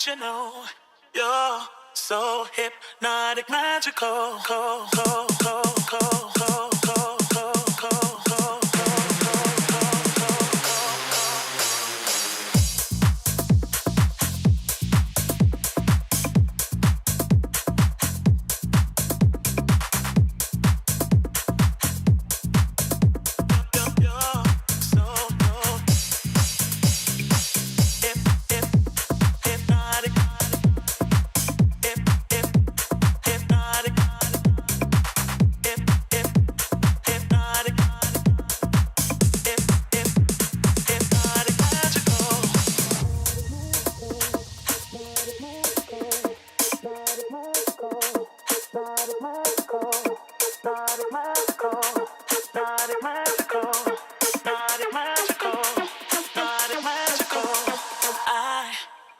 you know you're so hypnotic, magical.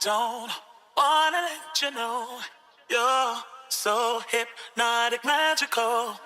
Don't wanna let you know you're so hypnotic, magical.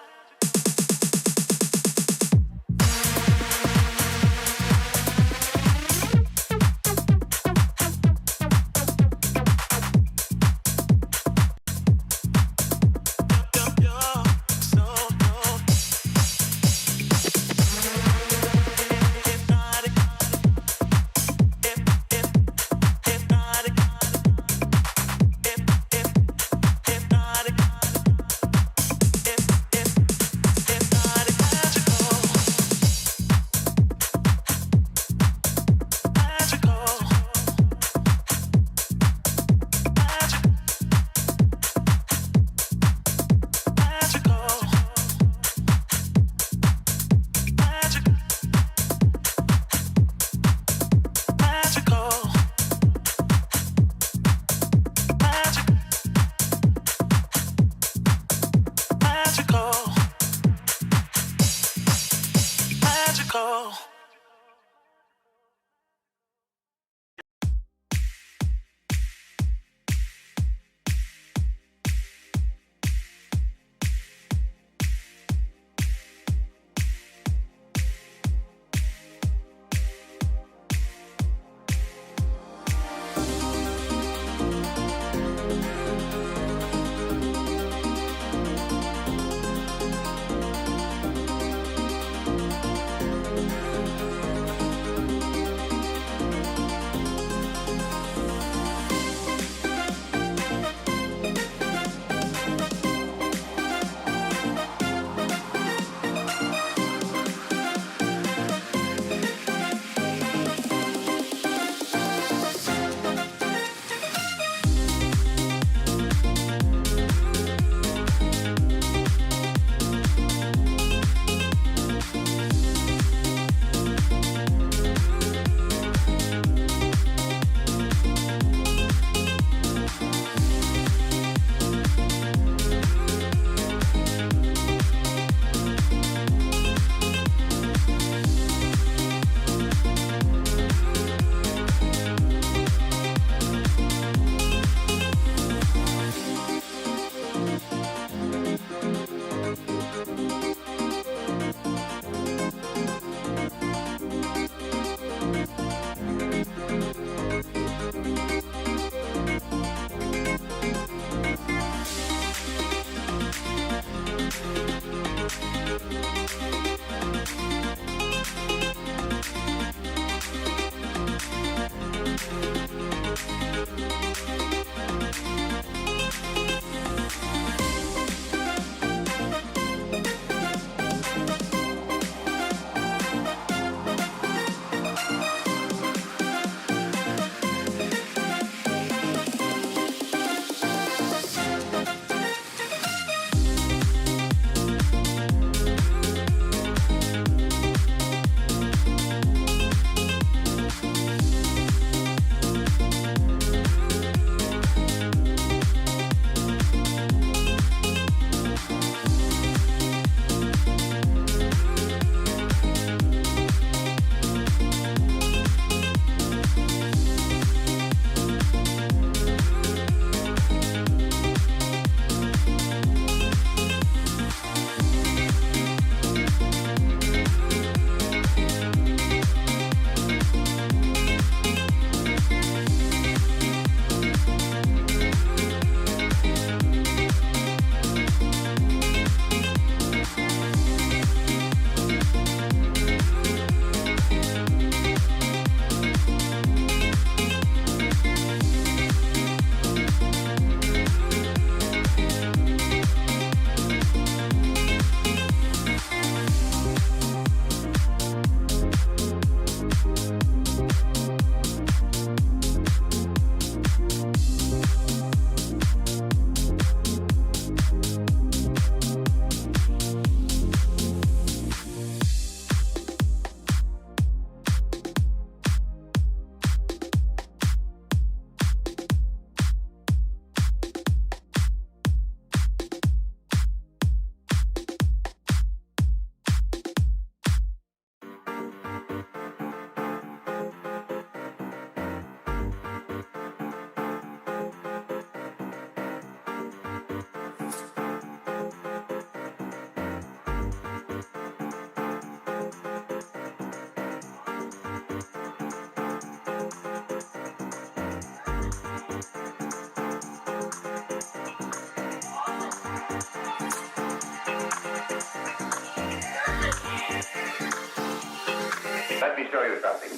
Let me show you something.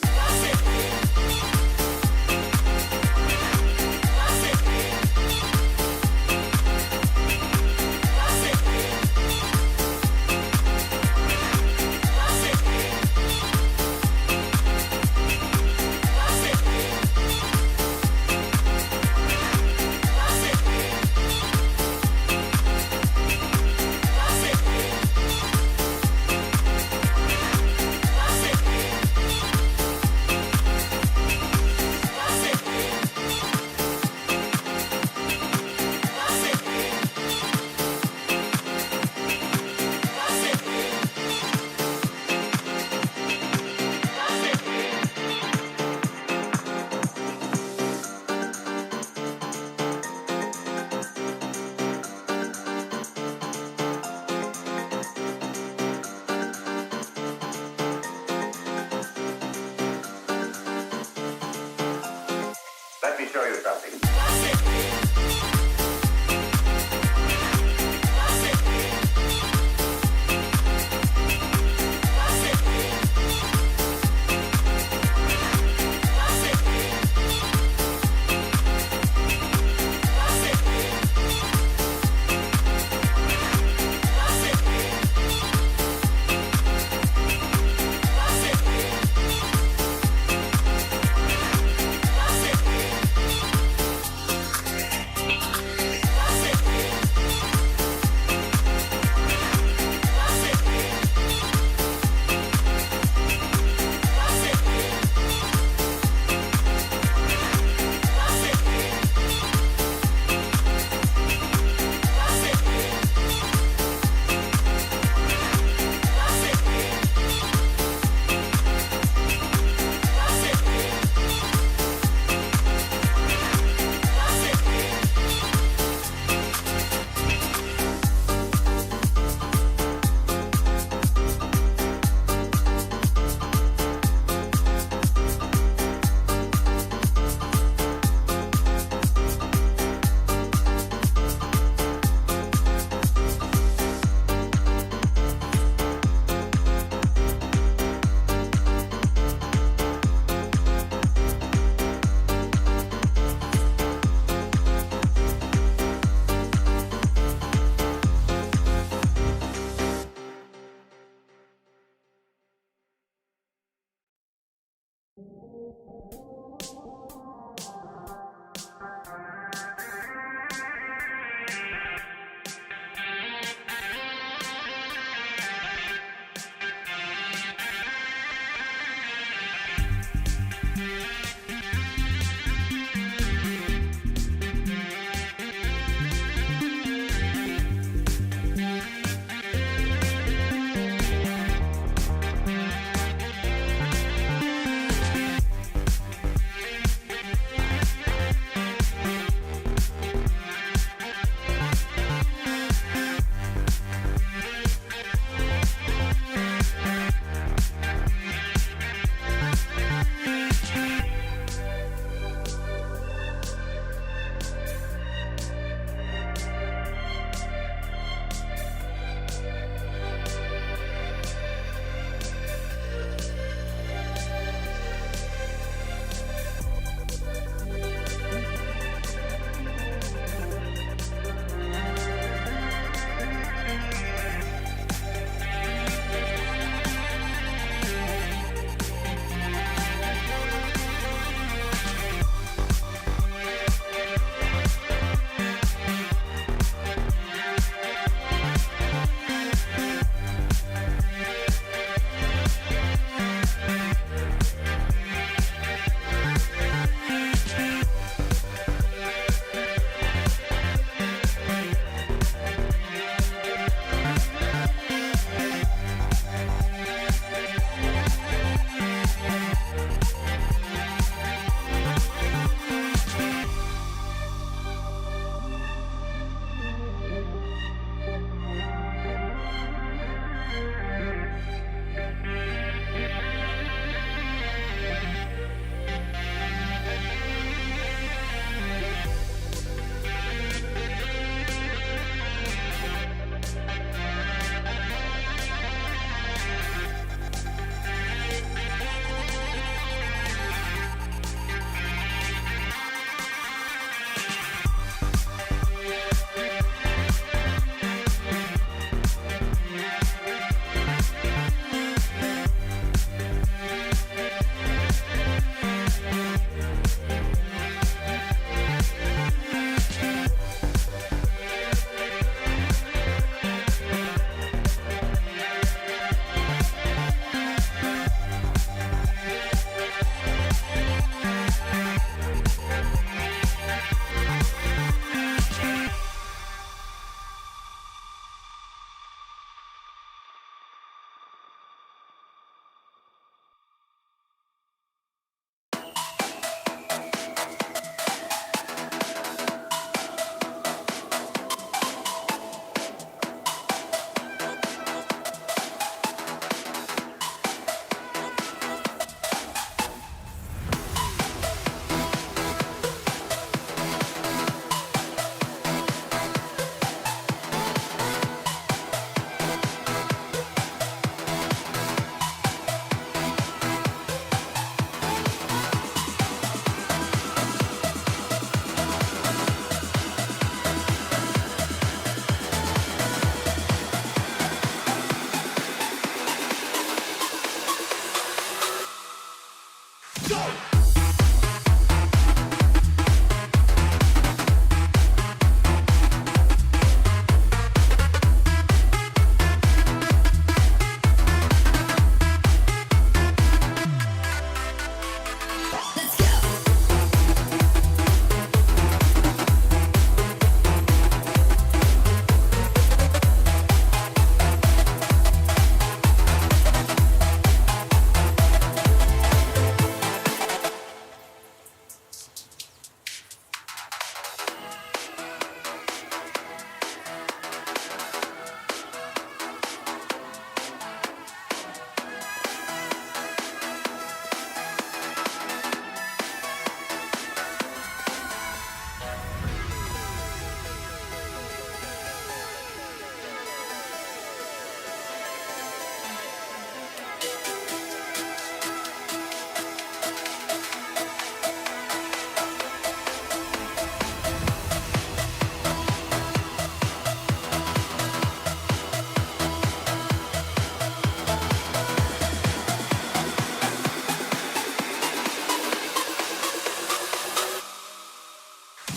Let me show you something.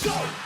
Sing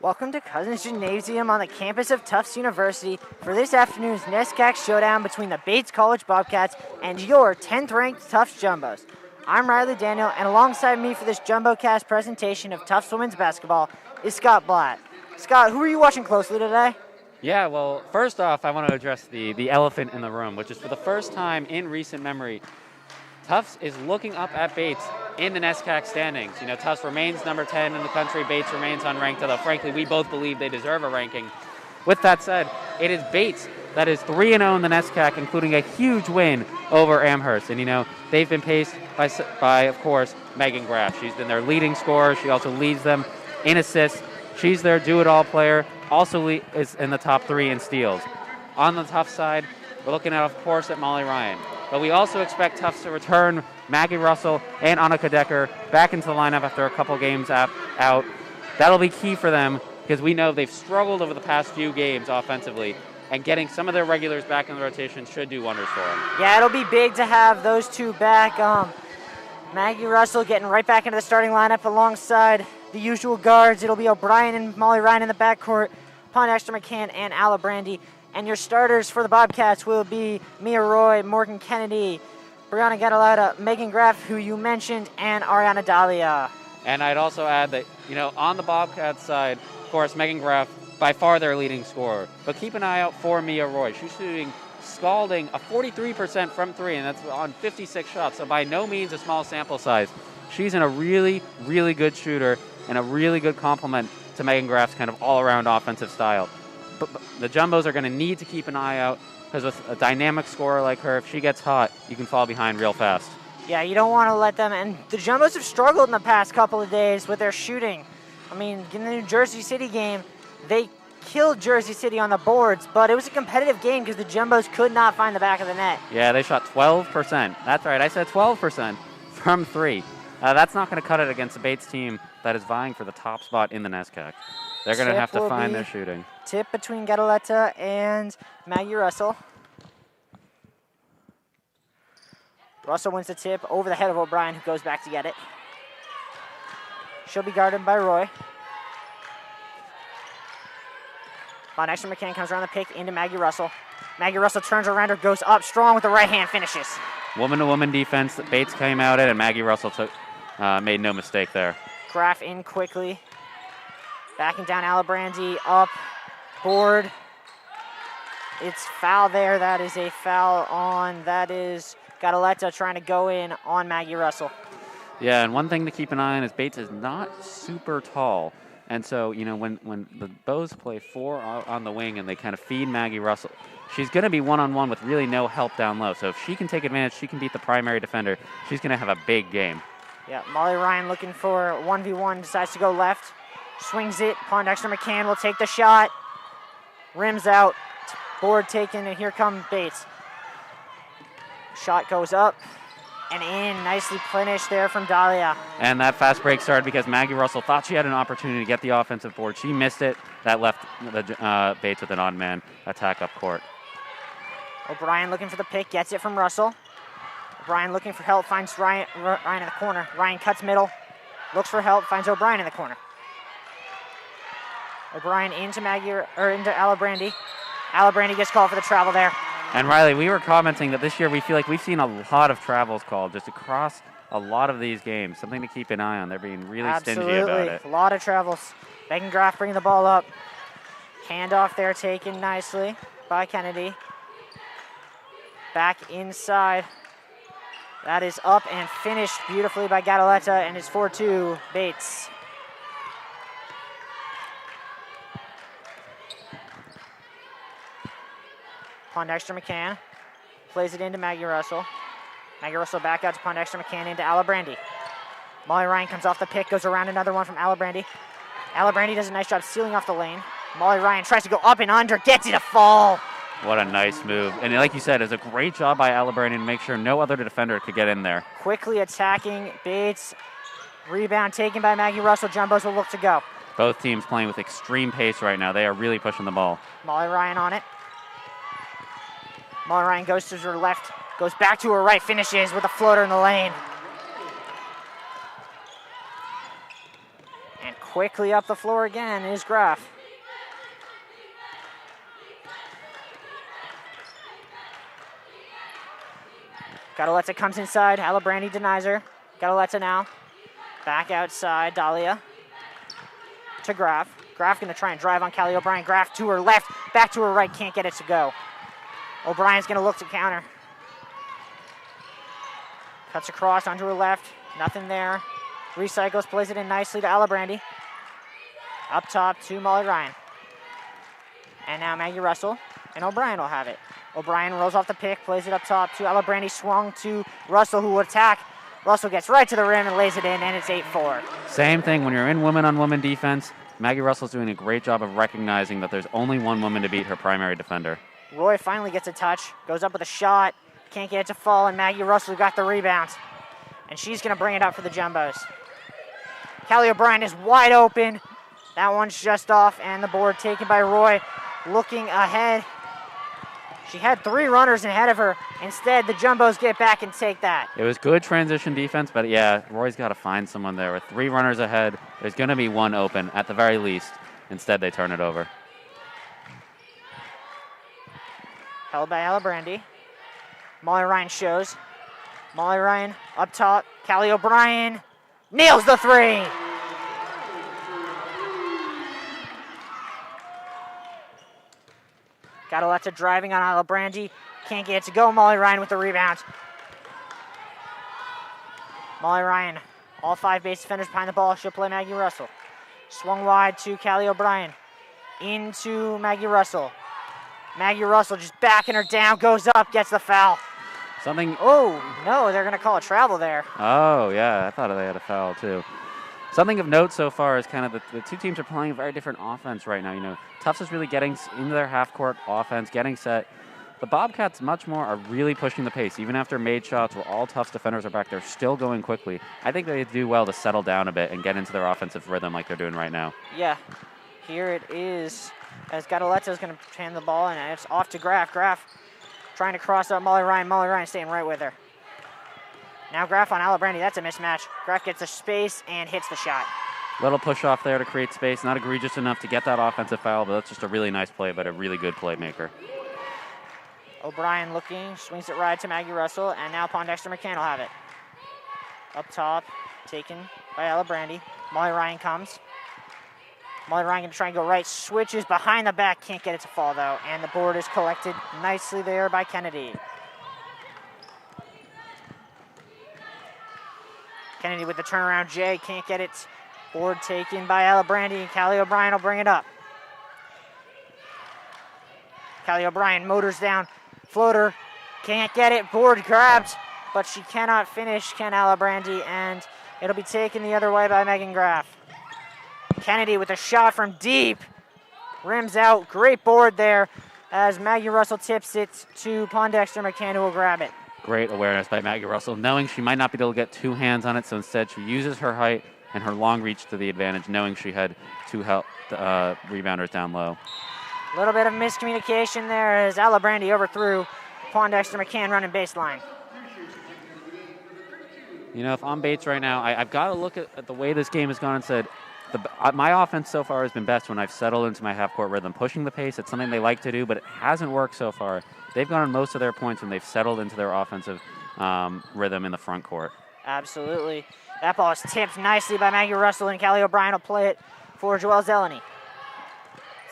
Welcome to Cousins Gymnasium on the campus of Tufts University for this afternoon's NESCAC showdown between the Bates College Bobcats and your 10th-ranked Tufts Jumbos. I'm Riley Daniel, and alongside me for this JumboCast presentation of Tufts women's basketball is Scott Blatt. Scott, who are you watching closely today? Yeah, well, first off, I want to address the elephant in the room, which is for the first time in recent memory, Tufts is looking up at Bates in the NESCAC standings. You know, Tufts remains number 10 in the country. Bates remains unranked, although frankly, we both believe they deserve a ranking. With that said, it is Bates that is 3-0 in the NESCAC, including a huge win over Amherst. And, you know, they've been paced by of course, Megan Graff. She's been their leading scorer. She also leads them in assists. She's their do-it-all player, also is in the top 3 in steals. On the Tufts side, we're looking at, of course, at Molly Ryan. But we also expect Tufts to return Maggie Russell and Annika Decker back into the lineup after a couple games out. That'll be key for them because we know they've struggled over the past few games offensively, and getting some of their regulars back in the rotation should do wonders for them. Yeah, it'll be big to have those two back. Maggie Russell getting right back into the starting lineup alongside the usual guards. It'll be O'Brien and Molly Ryan in the backcourt, Pondexter McCann and Ala Brandy. And your starters for the Bobcats will be Mia Roy, Morgan Kennedy, Brianna Gadalata, Megan Graff, who you mentioned, and Ariana Dahlia. And I'd also add that, you know, on the Bobcats side, of course, Megan Graff, by far their leading scorer. But keep an eye out for Mia Roy. She's shooting scalding a 43% from 3, and that's on 56 shots, so by no means a small sample size. She's in a really, really good shooter and a really good complement to Megan Graff's kind of all-around offensive style. But the Jumbos are going to need to keep an eye out because with a dynamic scorer like her, if she gets hot, you can fall behind real fast. Yeah, you don't want to let them, and the Jumbos have struggled in the past couple of days with their shooting. I mean, in the New Jersey City game, they killed Jersey City on the boards, but it was a competitive game because the Jumbos could not find the back of the net. Yeah, they shot 12%. That's right, I said 12% from 3. That's not going to cut it against the Bates team that is vying for the top spot in the NESCAC. They're going to have to will find be their shooting. Tip between Gadaletta and Maggie Russell. Russell wins the tip over the head of O'Brien, who goes back to get it. She'll be guarded by Roy. Von Extra McCann comes around the pick into Maggie Russell. Maggie Russell turns around her, goes up strong with the right hand, finishes. Woman-to-woman defense that Bates came out in, and Maggie Russell made no mistake there. Graf in quickly. Backing down Alibrandi, up, board. It's foul there. That is a foul on, that is Gadaletta trying to go in on Maggie Russell. Yeah, and one thing to keep an eye on is Bates is not super tall. And so, you know, when the Bows play 4 on the wing and they kind of feed Maggie Russell, she's going to be one-on-one with really no help down low. So if she can take advantage, she can beat the primary defender, she's going to have a big game. Yeah, Molly Ryan looking for 1v1, decides to go left. Swings it, Pondexter McCann will take the shot. Rims out, board taken, and here comes Bates. Shot goes up and in, nicely finished there from Dahlia. And that fast break started because Maggie Russell thought she had an opportunity to get the offensive board. She missed it. That left Bates with an odd man attack up court. O'Brien looking for the pick, gets it from Russell. O'Brien looking for help, finds Ryan in the corner. Ryan cuts middle, looks for help, finds O'Brien in the corner. O'Brien into Alibrandi. Alibrandi gets called for the travel there. And Riley, we were commenting that this year we feel like we've seen a lot of travels called just across a lot of these games. Something to keep an eye on. They're being really stingy about it. A lot of travels. Megan Graf bringing the ball up. Handoff there taken nicely by Kennedy. Back inside. That is up and finished beautifully by Gadaletta, and it's 4-2 Bates. Pondexter McCann plays it into Maggie Russell. Maggie Russell back out to Pondexter McCann into Alibrandi. Molly Ryan comes off the pick, goes around another one from Alibrandi. Alibrandi does a nice job sealing off the lane. Molly Ryan tries to go up and under, gets it to fall. What a nice move. And like you said, it's a great job by Alibrandi to make sure no other defender could get in there. Quickly attacking Bates. Rebound taken by Maggie Russell. Jumbos will look to go. Both teams playing with extreme pace right now. They are really pushing the ball. Molly Ryan on it. Molly Ryan goes to her left, goes back to her right, finishes with a floater in the lane. And quickly up the floor again is Graf. Gadaletta comes inside, Alibrandi denies her. Gadaletta now, back outside, Dahlia to Graf. Graf gonna try and drive on Callie O'Brien. Graf to her left, back to her right, can't get it to go. O'Brien's gonna look to counter. Cuts across onto her left, nothing there. Recycles, plays it in nicely to Alibrandi. Up top to Molly Ryan. And now Maggie Russell, and O'Brien will have it. O'Brien rolls off the pick, plays it up top to Alibrandi, swung to Russell, who will attack. Russell gets right to the rim and lays it in, and it's 8-4. Same thing when you're in woman-on-woman defense. Maggie Russell's doing a great job of recognizing that there's only one woman to beat her primary defender. Roy finally gets a touch, goes up with a shot, can't get it to fall, and Maggie Russell got the rebound. And she's gonna bring it up for the Jumbos. Callie O'Brien is wide open. That one's just off, and the board taken by Roy. Looking ahead. She had 3 runners ahead of her. Instead, the Jumbos get back and take that. It was good transition defense, but yeah, Roy's got to find someone there. With 3 runners ahead, there's going to be one open at the very least. Instead, they turn it over. Held by Alibrandi. Molly Ryan shows. Molly Ryan up top. Callie O'Brien nails the 3. Gadaletta driving on Alibrandi. Can't get it to go. Molly Ryan with the rebound. Molly Ryan, all 5 base defenders behind the ball. She'll play Maggie Russell. Swung wide to Callie O'Brien. Into Maggie Russell. Maggie Russell just backing her down, goes up, gets the foul. Oh, no, they're going to call a travel there. Oh, yeah, I thought they had a foul too. Something of note so far is kind of the 2 teams are playing a very different offense right now. You know, Tufts is really getting into their half-court offense, getting set. The Bobcats much more are really pushing the pace. Even after made shots where all Tufts defenders are back, they're still going quickly. I think they do well to settle down a bit and get into their offensive rhythm like they're doing right now. Yeah. Here it is, as Gadoleto's going to hand the ball, and it's off to Graf. Graf trying to cross out Molly Ryan. Molly Ryan staying right with her. Now Graf on Alibrandi. That's a mismatch. Graf gets the space and hits the shot. Little push off there to create space. Not egregious enough to get that offensive foul, but that's just a really nice play, but a really good playmaker. O'Brien looking, swings it right to Maggie Russell, and now Pondexter McCann will have it. Up top, taken by Alibrandi. Molly Ryan comes. Molly Ryan gonna try and go right, switches behind the back, can't get it to fall though, and the board is collected nicely there by Kennedy. Kennedy with the turnaround J, can't get it. Board taken by Alibrandi, and Callie O'Brien will bring it up. Callie O'Brien motors down, floater, can't get it, board grabbed, but she cannot finish, Ken Alibrandi, and it'll be taken the other way by Megan Graf. Kennedy with a shot from deep, rims out, great board there as Maggie Russell tips it to Pondexter McCann, who will grab it. Great awareness by Maggie Russell, knowing she might not be able to get two hands on it, so instead she uses her height and her long reach to the advantage, knowing she had two rebounders down low. A little bit of miscommunication there as Alibrandi overthrew Pondexter McCann running baseline. You know, if I'm Bates right now, I've got to look at the way this game has gone and said, my offense so far has been best when I've settled into my half-court rhythm. Pushing the pace, it's something they like to do, but it hasn't worked so far. They've gotten most of their points when they've settled into their offensive rhythm in the front court. Absolutely. That ball is tipped nicely by Maggie Russell, and Callie O'Brien will play it for Joelle Zeleny.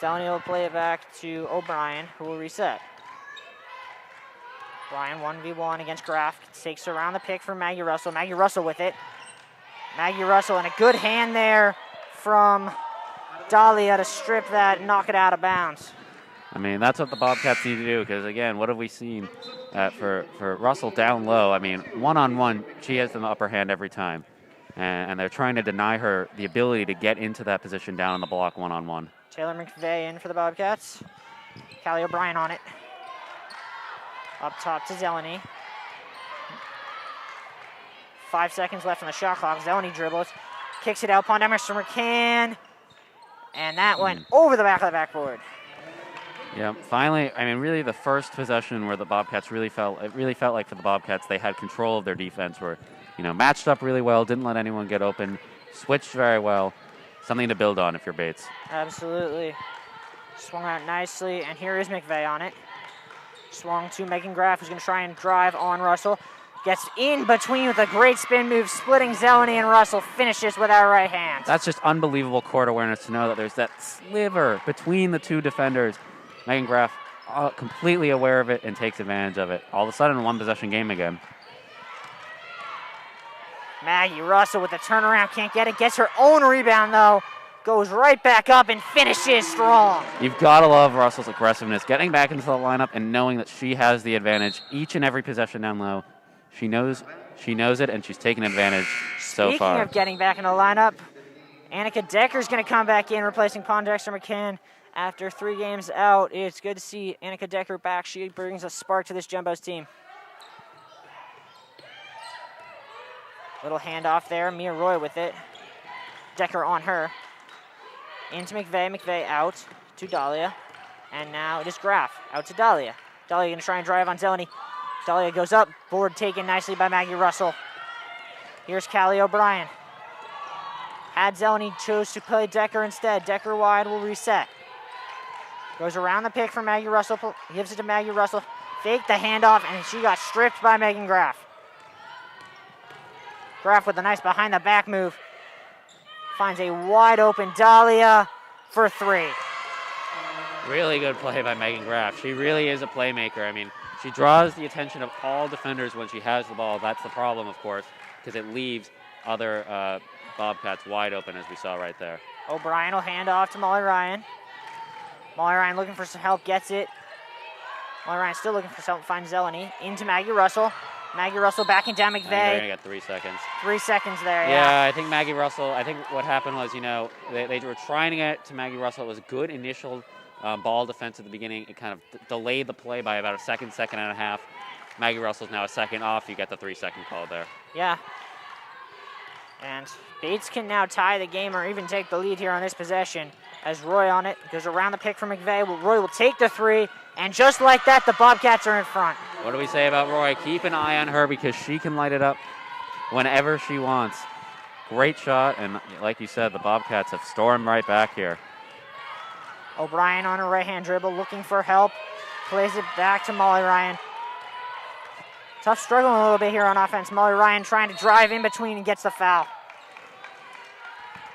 Zeleny will play it back to O'Brien, who will reset. O'Brien 1v1 against Graf. Takes around the pick from Maggie Russell. Maggie Russell with it. Maggie Russell, and a good hand there from Dahlia to strip that and knock it out of bounds. I mean, that's what the Bobcats need to do, because, again, what have we seen for Russell down low? I mean, one-on-one, she has the upper hand every time. And they're trying to deny her the ability to get into that position down on the block one-on-one. Taylor McVeigh in for the Bobcats. Callie O'Brien on it. Up top to Zeleny. 5 seconds left on the shot clock. Zeleny dribbles. Kicks it out. Pondexter McCann. And that went over the back of the backboard. Yeah, finally, I mean, really the first possession where the Bobcats really felt like for the Bobcats they had control of their defense, where, you know, matched up really well, didn't let anyone get open, switched very well. Something to build on if you're Bates. Absolutely. Swung out nicely, and here is McVeigh on it. Swung to Megan Graf, who's going to try and drive on Russell. Gets in between with a great spin move, splitting Zeleny, and Russell finishes with our right hand. That's just unbelievable court awareness to know that there's that sliver between the two defenders. Megan Graf completely aware of it and takes advantage of it. All of a sudden, a one-possession game again. Maggie Russell with the turnaround, can't get it. Gets her own rebound, though. Goes right back up and finishes strong. You've got to love Russell's aggressiveness, getting back into the lineup and knowing that she has the advantage each and every possession down low. She knows it, and she's taking advantage so far. Speaking of getting back in the lineup, Annika Decker's going to come back in, replacing Pondexter McCann after 3 games out. It's good to see Annika Decker back. She brings a spark to this Jumbos team. Little handoff there. Mia Roy with it. Decker on her. Into McVeigh. McVeigh out to Dahlia. And now it is Graf. Out to Dahlia. Dahlia going to try and drive on Zeleny. Dahlia goes up. Board taken nicely by Maggie Russell. Here's Callie O'Brien. Had Zeleny, chose to play Decker instead. Decker wide will reset. Goes around the pick for Maggie Russell. Gives it to Maggie Russell. Faked the handoff, and she got stripped by Megan Graf. Graf with a nice behind the back move. Finds a wide open Dahlia for 3. Really good play by Megan Graf. She really is a playmaker. I mean, she draws the attention of all defenders when she has the ball. That's the problem, of course, because it leaves other Bobcats wide open, as we saw right there. O'Brien will hand off to Molly Ryan. Molly Ryan looking for some help, gets it. Molly Ryan still looking for some help, finds Zeleny. Into Maggie Russell. Maggie Russell backing down McVeigh. They're going to get 3 seconds. 3 seconds there, yeah. I think Maggie Russell, I think what happened was, you know, they were trying to get to Maggie Russell. It was a good initial ball defense at the beginning. It kind of delayed the play by about a second and a half. Maggie Russell's now a second off. You get the 3-second call there. Yeah. And Bates can now tie the game or even take the lead here on this possession. as Roy on it. Goes around the pick from McVeigh. Roy will take the three, and just like that, the Bobcats are in front. What do we say about Roy? Keep an eye on her because she can light it up whenever she wants. Great shot, and like you said, the Bobcats have stormed right back here. O'Brien on a right-hand dribble, looking for help. Plays it back to Molly Ryan. Tufts struggling a little bit here on offense. Molly Ryan trying to drive in between and gets the foul.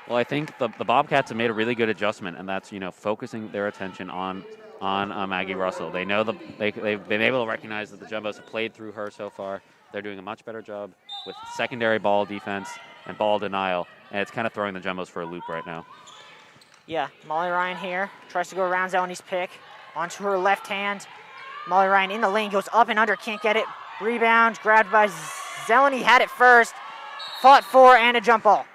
Well, I think the Bobcats have made a really good adjustment, and that's, focusing their attention on Maggie Russell. They know they've been able to recognize that the Jumbos have played through her so far. They're doing a much better job with secondary ball defense and ball denial, and it's kind of throwing the Jumbos for a loop right now. Yeah, Molly Ryan here tries to go around Zelny's pick onto her left hand. Molly Ryan in the lane, goes up and under, can't get it. Rebound, grabbed by Zelny, had it first, fought for, and a jump ball.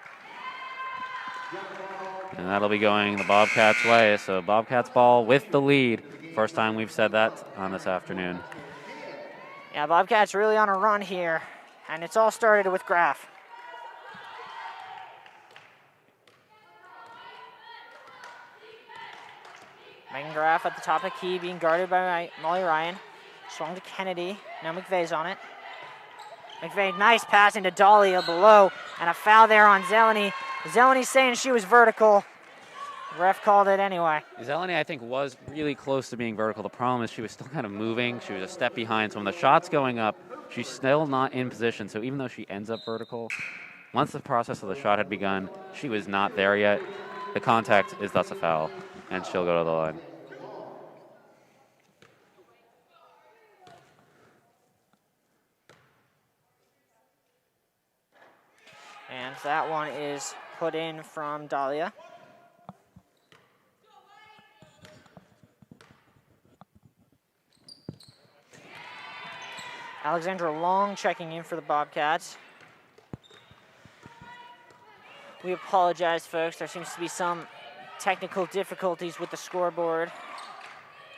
And that'll be going the Bobcats' way. So Bobcats ball with the lead. First time we've said that on this afternoon. Yeah, Bobcats really on a run here, and it's all started with Graff. Megan Graff at the top of the key, being guarded by Molly Ryan. Swung to Kennedy. Now McVeigh's on it. McVeigh, nice pass into Dahlia below, and a foul there on Zeleny. Zeleny saying she was vertical. Ref called it anyway. Zeleny, I think, was really close to being vertical. The problem is she was still kind of moving. She was a step behind. So when the shot's going up, she's still not in position. So even though she ends up vertical, once the process of the shot had begun, she was not there yet. The contact is thus a foul, and she'll go to the line. And that one is put in from Dahlia. Alexandra Long checking in for the Bobcats. We apologize, folks. There seems to be some technical difficulties with the scoreboard.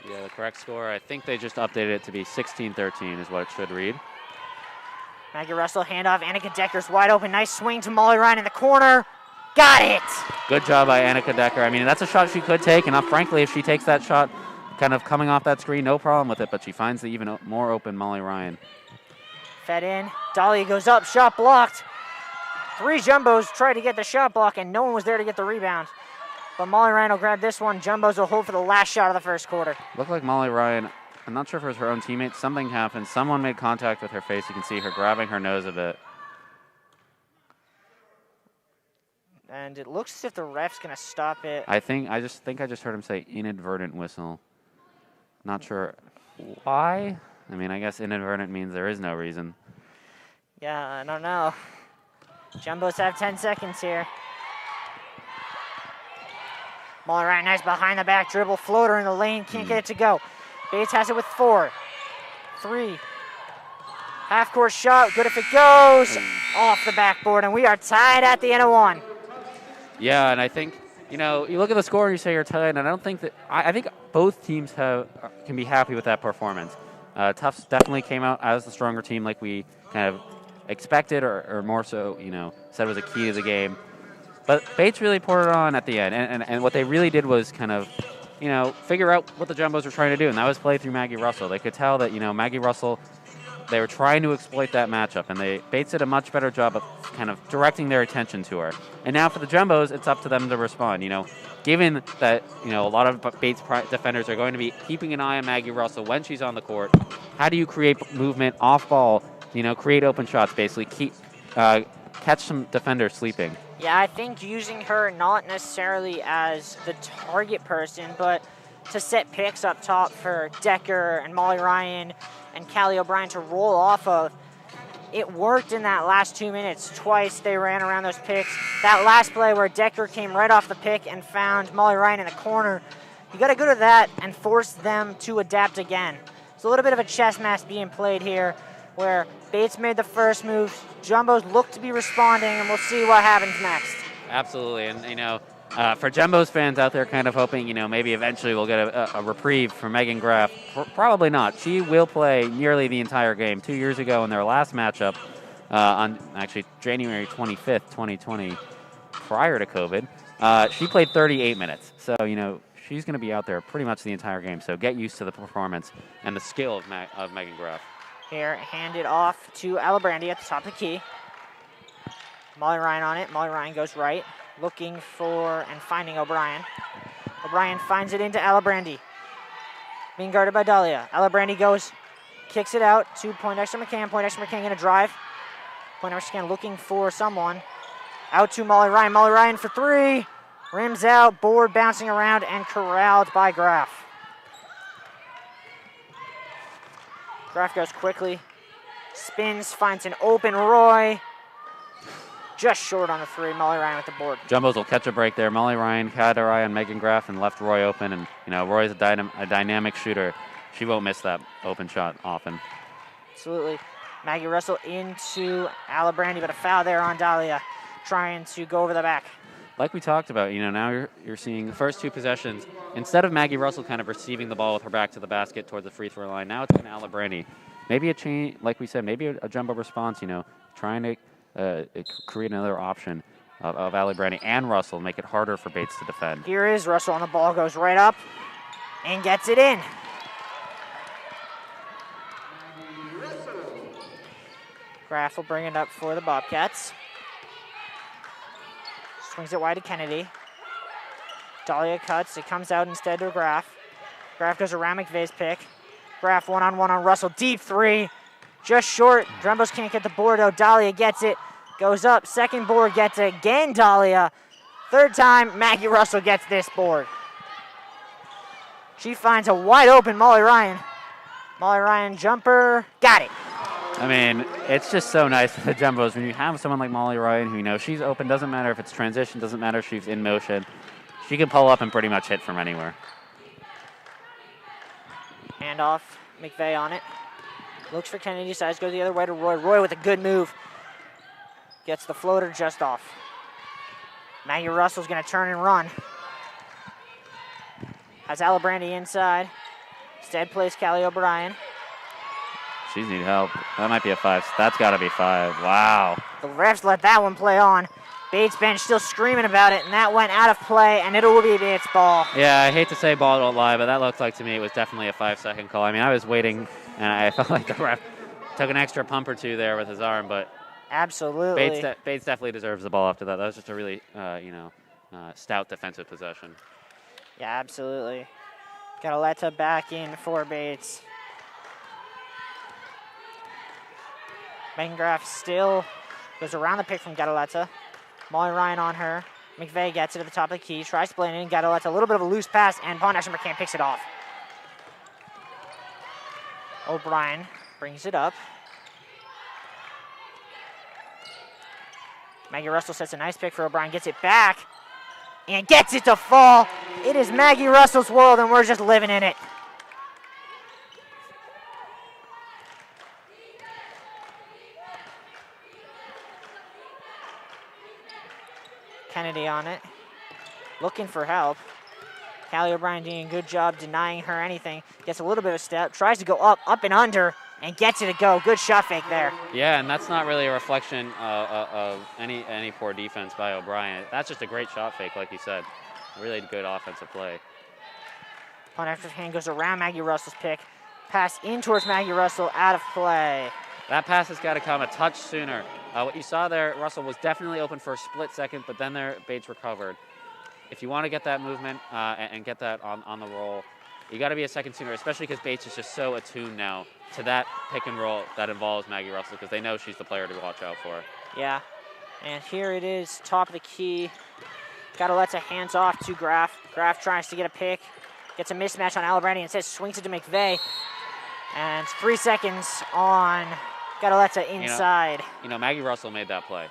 Yeah, the correct score, I think they just updated it to be 16-13 is what it should read. Maggie Russell, handoff. Annika Decker's wide open. Nice swing to Molly Ryan in the corner. Got it! Good job by Annika Decker. I mean, that's a shot she could take, and frankly, if she takes that shot kind of coming off that screen, no problem with it, but she finds the even more open Molly Ryan. Fed in. Dahlia goes up. Shot blocked. Three Jumbos tried to get the shot block, and no one was there to get the rebound. But Molly Ryan will grab this one. Jumbos will hold for the last shot of the first quarter. Looked like Molly Ryan, I'm not sure if it was her own teammate, something happened. Someone made contact with her face. You can see her grabbing her nose a bit. And it looks as if the ref's going to stop it. I just heard him say inadvertent whistle. Not sure why. I mean, I guess inadvertent means there is no reason. Yeah, I don't know. Jumbos have 10 seconds here. Molly Ryan, nice behind the back dribble. Floater in the lane, can't get it to go. Bates has it with 4, 3. Half-court shot, good if it goes. Off the backboard, and we are tied at the end of one. Yeah, and I think, you look at the score and you say you're tied, and I don't think that, I think both teams can be happy with that performance. Tufts definitely came out as the stronger team like we kind of expected, or more so, said was a key to the game. But Bates really poured it on at the end, and what they really did was kind of, figure out what the Jumbos were trying to do, and that was play through Maggie Russell. They could tell that, Maggie Russell, they were trying to exploit that matchup, and Bates did a much better job of kind of directing their attention to her. And now for the Jumbos, it's up to them to respond. Given that, a lot of Bates defenders are going to be keeping an eye on Maggie Russell when she's on the court, how do you create movement off ball, create open shots, basically, catch some defenders sleeping? Yeah, I think using her not necessarily as the target person, but to set picks up top for Decker and Molly Ryan and Callie O'Brien to roll off of. It worked in that last 2 minutes. Twice they ran around those picks. That last play where Decker came right off the pick and found Molly Ryan in the corner. You got to go to that and force them to adapt again. It's a little bit of a chess match being played here where Bates made the first move. Jumbos look to be responding, and we'll see what happens next. Absolutely, and for Jumbos fans out there kind of hoping, maybe eventually we'll get a reprieve from Megan Graff. Probably not. She will play nearly the entire game. 2 years ago in their last matchup on actually January 25th, 2020, prior to COVID, She played 38 minutes, so, you know, she's going to be out there pretty much the entire game. So get used to the performance and the skill of Megan Graff. Here, handed off to Alibrandi at the top of the key. Molly Ryan on it. Molly Ryan goes right, looking for and finding O'Brien. O'Brien finds it into Alibrandi. Being guarded by Dahlia. Alibrandi goes, kicks it out to Poindexter McCann. Poindexter McCann gonna drive. Poindexter McCann looking for someone. Out to Molly Ryan. Molly Ryan for three. Rims out, board bouncing around and corralled by Graff. Graff goes quickly. Spins, finds an open Roy. Just short on the three. Molly Ryan with the board. Jumbos will catch a break there. Molly Ryan had her eye on Megan Graff and left Roy open. And, you know, Roy's a dynamic shooter. She won't miss that open shot often. Absolutely. Maggie Russell into Alibrandi, but a foul there on Dahlia, trying to go over the back. Like we talked about, you know, now you're seeing the first two possessions. Instead of Maggie Russell kind of receiving the ball with her back to the basket towards the free throw line, now it's been Alibrandi. Maybe a change, like we said, maybe a jumbo response, you know, trying to create another option of Alibrandi and Russell, make it harder for Bates to defend. Here is Russell on the ball, goes right up and gets it in. Graff will bring it up for the Bobcats. Swings it wide to Kennedy. Dahlia cuts, it comes out instead to Graff. Graff goes around McVeigh's pick. Graff one-on-one on Russell, deep three. Just short, Drumbos can't get the board though. Dahlia gets it, goes up, second board gets it again, Dahlia. Third time, Maggie Russell gets this board. She finds a wide open Molly Ryan. Molly Ryan jumper, got it. I mean, it's just so nice for the Jumbos when you have someone like Molly Ryan who, you know, she's open, doesn't matter if it's transition, doesn't matter if she's in motion. She can pull up and pretty much hit from anywhere. Handoff, McVeigh on it. Looks for Kennedy, decides to go the other way to Roy. Roy with a good move. Gets the floater just off. Maggie Russell's gonna turn and run. Has Alibrandi inside. Instead plays Callie O'Brien. She's need help. That might be a 5. That's got to be 5. Wow. The refs let that one play on. Bates bench still screaming about it, and that went out of play, and it'll be Bates ball. Yeah, I hate to say ball don't lie, but that looked like to me it was definitely a 5-second call. I mean, I was waiting, and I felt like the ref took an extra pump or two there with his arm, but absolutely. Bates definitely deserves the ball after that. That was just a really, stout defensive possession. Yeah, absolutely. Cataletta back in for Bates. Megan Graff still goes around the pick from Cataletta. Molly Ryan on her. McVeigh gets it to the top of the key. Tries to play it in. Cataletta, a little bit of a loose pass, and Poindexter McCann picks it off. O'Brien brings it up. Maggie Russell sets a nice pick for O'Brien. Gets it back and gets it to fall. It is Maggie Russell's world, and we're just living in it. Kennedy on it, looking for help. Callie O'Brien doing a good job denying her anything. Gets a little bit of a step, tries to go up and under, and gets it to go. Good shot fake there. Yeah, and that's not really a reflection of any poor defense by O'Brien. That's just a great shot fake, like you said. Really good offensive play. Poindexter's hand goes around Maggie Russell's pick. Pass in towards Maggie Russell, out of play. That pass has got to come a touch sooner. What you saw there, Russell was definitely open for a split second, but then there Bates recovered. If you want to get that movement and get that on the roll, you got to be a second sooner, especially because Bates is just so attuned now to that pick and roll that involves Maggie Russell, because they know she's the player to watch out for. Yeah, and here it is, top of the key. Cataletta hands off to Graff. Graff tries to get a pick, gets a mismatch on Alibrandi, and says swings it to McVeigh. And 3 seconds on Cataletta inside. Maggie Russell made that play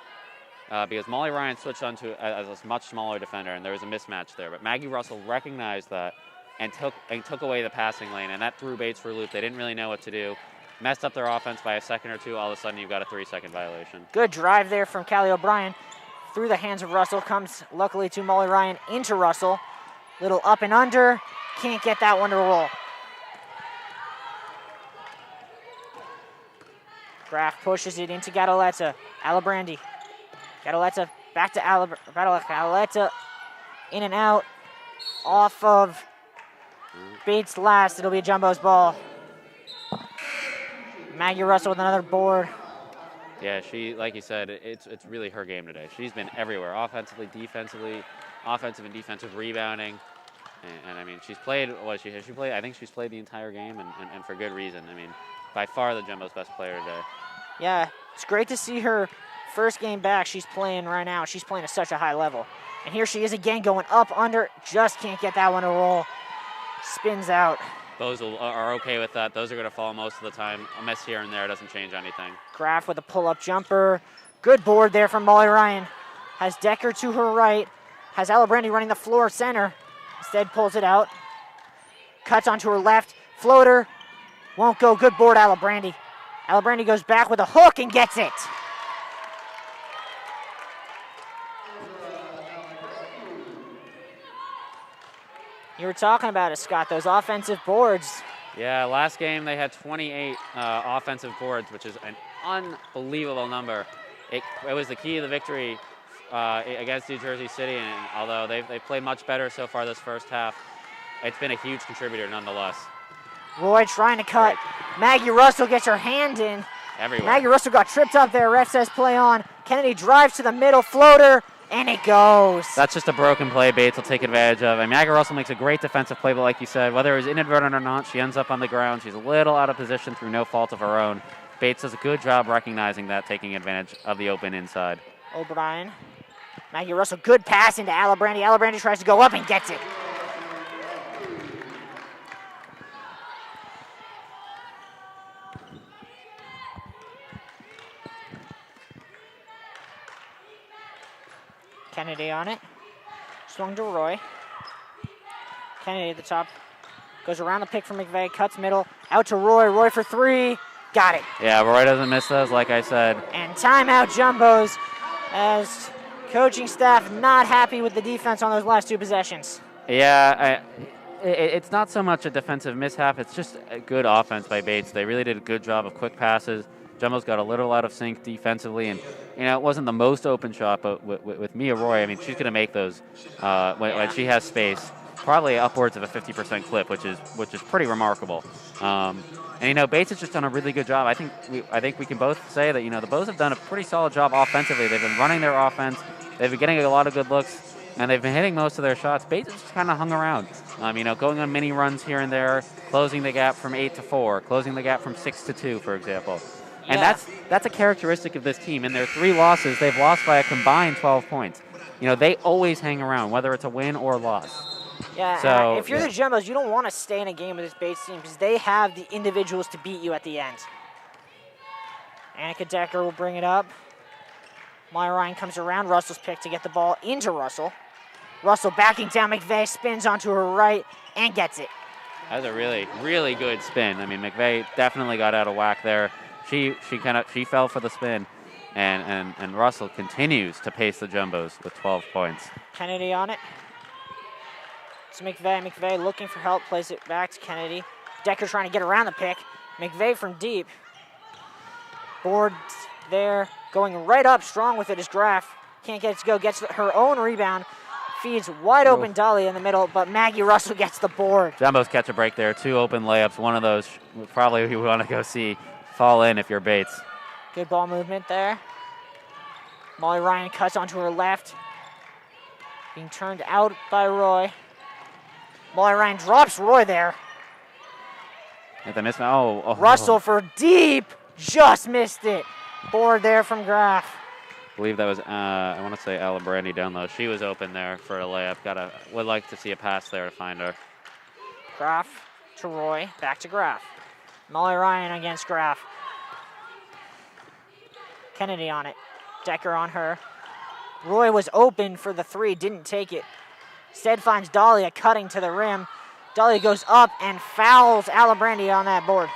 because Molly Ryan switched onto as a much smaller defender, and there was a mismatch there. But Maggie Russell recognized that and took away the passing lane, and that threw Bates for a loop. They didn't really know what to do. Messed up their offense by a second or two. All of a sudden, you've got a 3-second violation. Good drive there from Callie O'Brien. Through the hands of Russell, comes luckily to Molly Ryan into Russell. Little up and under, can't get that one to roll. Graff pushes it into Cataletta. Alibrandi. Cataletta back to Cataletta. In and out. Off of Bates last. It'll be Jumbo's ball. Maggie Russell with another board. Yeah, she, like you said, it's really her game today. She's been everywhere, offensively, defensively, offensive and defensive rebounding. And I mean, she's played, I think she's played the entire game, and for good reason. I mean, by far the Jumbo's best player today. Yeah, it's great to see her first game back. She's playing right now. She's playing at such a high level. And here she is again going up, under, just can't get that one to roll. Spins out. Those are okay with that. Those are going to fall most of the time. A miss here and there doesn't change anything. Graf with a pull-up jumper. Good board there from Molly Ryan. Has Decker to her right. Has Alibrandi running the floor center. Instead pulls it out. Cuts onto her left. Floater. Won't go. Good board, Alibrandi. Alibrandi goes back with a hook and gets it. You were talking about it, Scott, those offensive boards. Yeah, last game they had 28 offensive boards, which is an unbelievable number. It was the key to the victory against New Jersey City, and although they've played much better so far this first half, it's been a huge contributor nonetheless. Roy trying to cut. Maggie Russell gets her hand in. Everywhere. Maggie Russell got tripped up there. Ref says play on. Kennedy drives to the middle, floater, and it goes. That's just a broken play Bates will take advantage of. And Maggie Russell makes a great defensive play, but like you said, whether it was inadvertent or not, she ends up on the ground. She's a little out of position through no fault of her own. Bates does a good job recognizing that, taking advantage of the open inside. O'Brien. Maggie Russell, good pass into Alibrandi. Alibrandi tries to go up and gets it. Kennedy on it. Swung to Roy. Kennedy at the top. Goes around the pick for McVeigh. Cuts middle. Out to Roy. Roy for three. Got it. Yeah, Roy doesn't miss those, like I said. And timeout Jumbos as coaching staff not happy with the defense on those last two possessions. Yeah, it's not so much a defensive mishap. It's just a good offense by Bates. They really did a good job of quick passes. Jumbo's got a little out of sync defensively, and it wasn't the most open shot, but with Mia Roy, I mean, she's going to make those when she has space, probably upwards of a 50% clip, which is pretty remarkable. And Bates has just done a really good job. I think we can both say that the Bows have done a pretty solid job offensively. They've been running their offense, they've been getting a lot of good looks, and they've been hitting most of their shots. Bates has just kind of hung around, going on mini runs here and there, closing the gap from 8 to 4, closing the gap from 6 to 2, for example. And that's a characteristic of this team. In their 3 losses, they've lost by a combined 12 points. They always hang around, whether it's a win or loss. Yeah, so, if you're the Jumbos, you don't want to stay in a game with this Bates team because they have the individuals to beat you at the end. Annika Decker will bring it up. Maya Ryan comes around. Russell's pick to get the ball into Russell. Russell backing down McVeigh, spins onto her right, and gets it. That was a really, really good spin. I mean, McVeigh definitely got out of whack there. She fell for the spin, and Russell continues to pace the Jumbos with 12 points. Kennedy on it. It's McVeigh. McVeigh looking for help, plays it back to Kennedy. Decker trying to get around the pick. McVeigh from deep. Board there, going right up strong with it is Graf. Can't get it to go, gets her own rebound. Feeds wide open Dolly in the middle, but Maggie Russell gets the board. Jumbos catch a break there. 2 open layups. One of those probably you want to go see fall in if you're Bates. Good ball movement there. Molly Ryan cuts onto her left. Being turned out by Roy. Molly Ryan drops Roy there. At the miss. Oh. Russell for deep. Just missed it. Board there from Graf. I believe that was, I want to say Alibrandi down low. She was open there for a layup. Would like to see a pass there to find her. Graf to Roy. Back to Graf. Molly Ryan against Graf. Kennedy on it. Decker on her. Roy was open for the 3, didn't take it. Instead finds Dahlia cutting to the rim. Dahlia goes up and fouls Alibrandi on that board.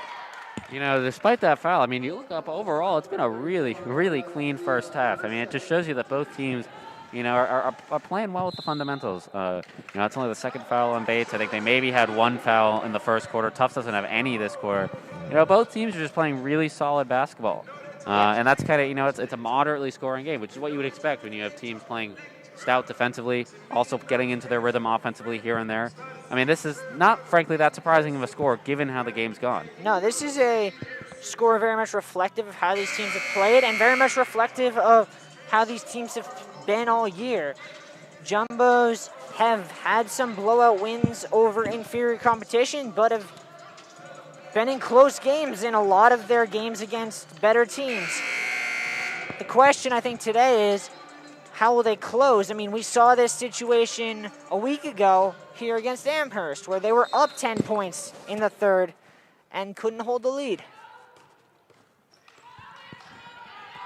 Despite that foul, I mean, you look up overall, it's been a really, really clean first half. I mean, it just shows you that both teams, are playing well with the fundamentals. It's only the second foul on Bates. I think they maybe had 1 foul in the first quarter. Tufts doesn't have any this quarter. Both teams are just playing really solid basketball. And that's kind of, it's a moderately scoring game, which is what you would expect when you have teams playing stout defensively, also getting into their rhythm offensively here and there. I mean, this is not, frankly, that surprising of a score given how the game's gone. No, this is a score very much reflective of how these teams have played and very much reflective of how these teams have been all year. Jumbos have had some blowout wins over inferior competition, but have been in close games in a lot of their games against better teams. The question, I think, today is, how will they close? I mean, we saw this situation a week ago here against Amherst, where they were up 10 points in the third and couldn't hold the lead.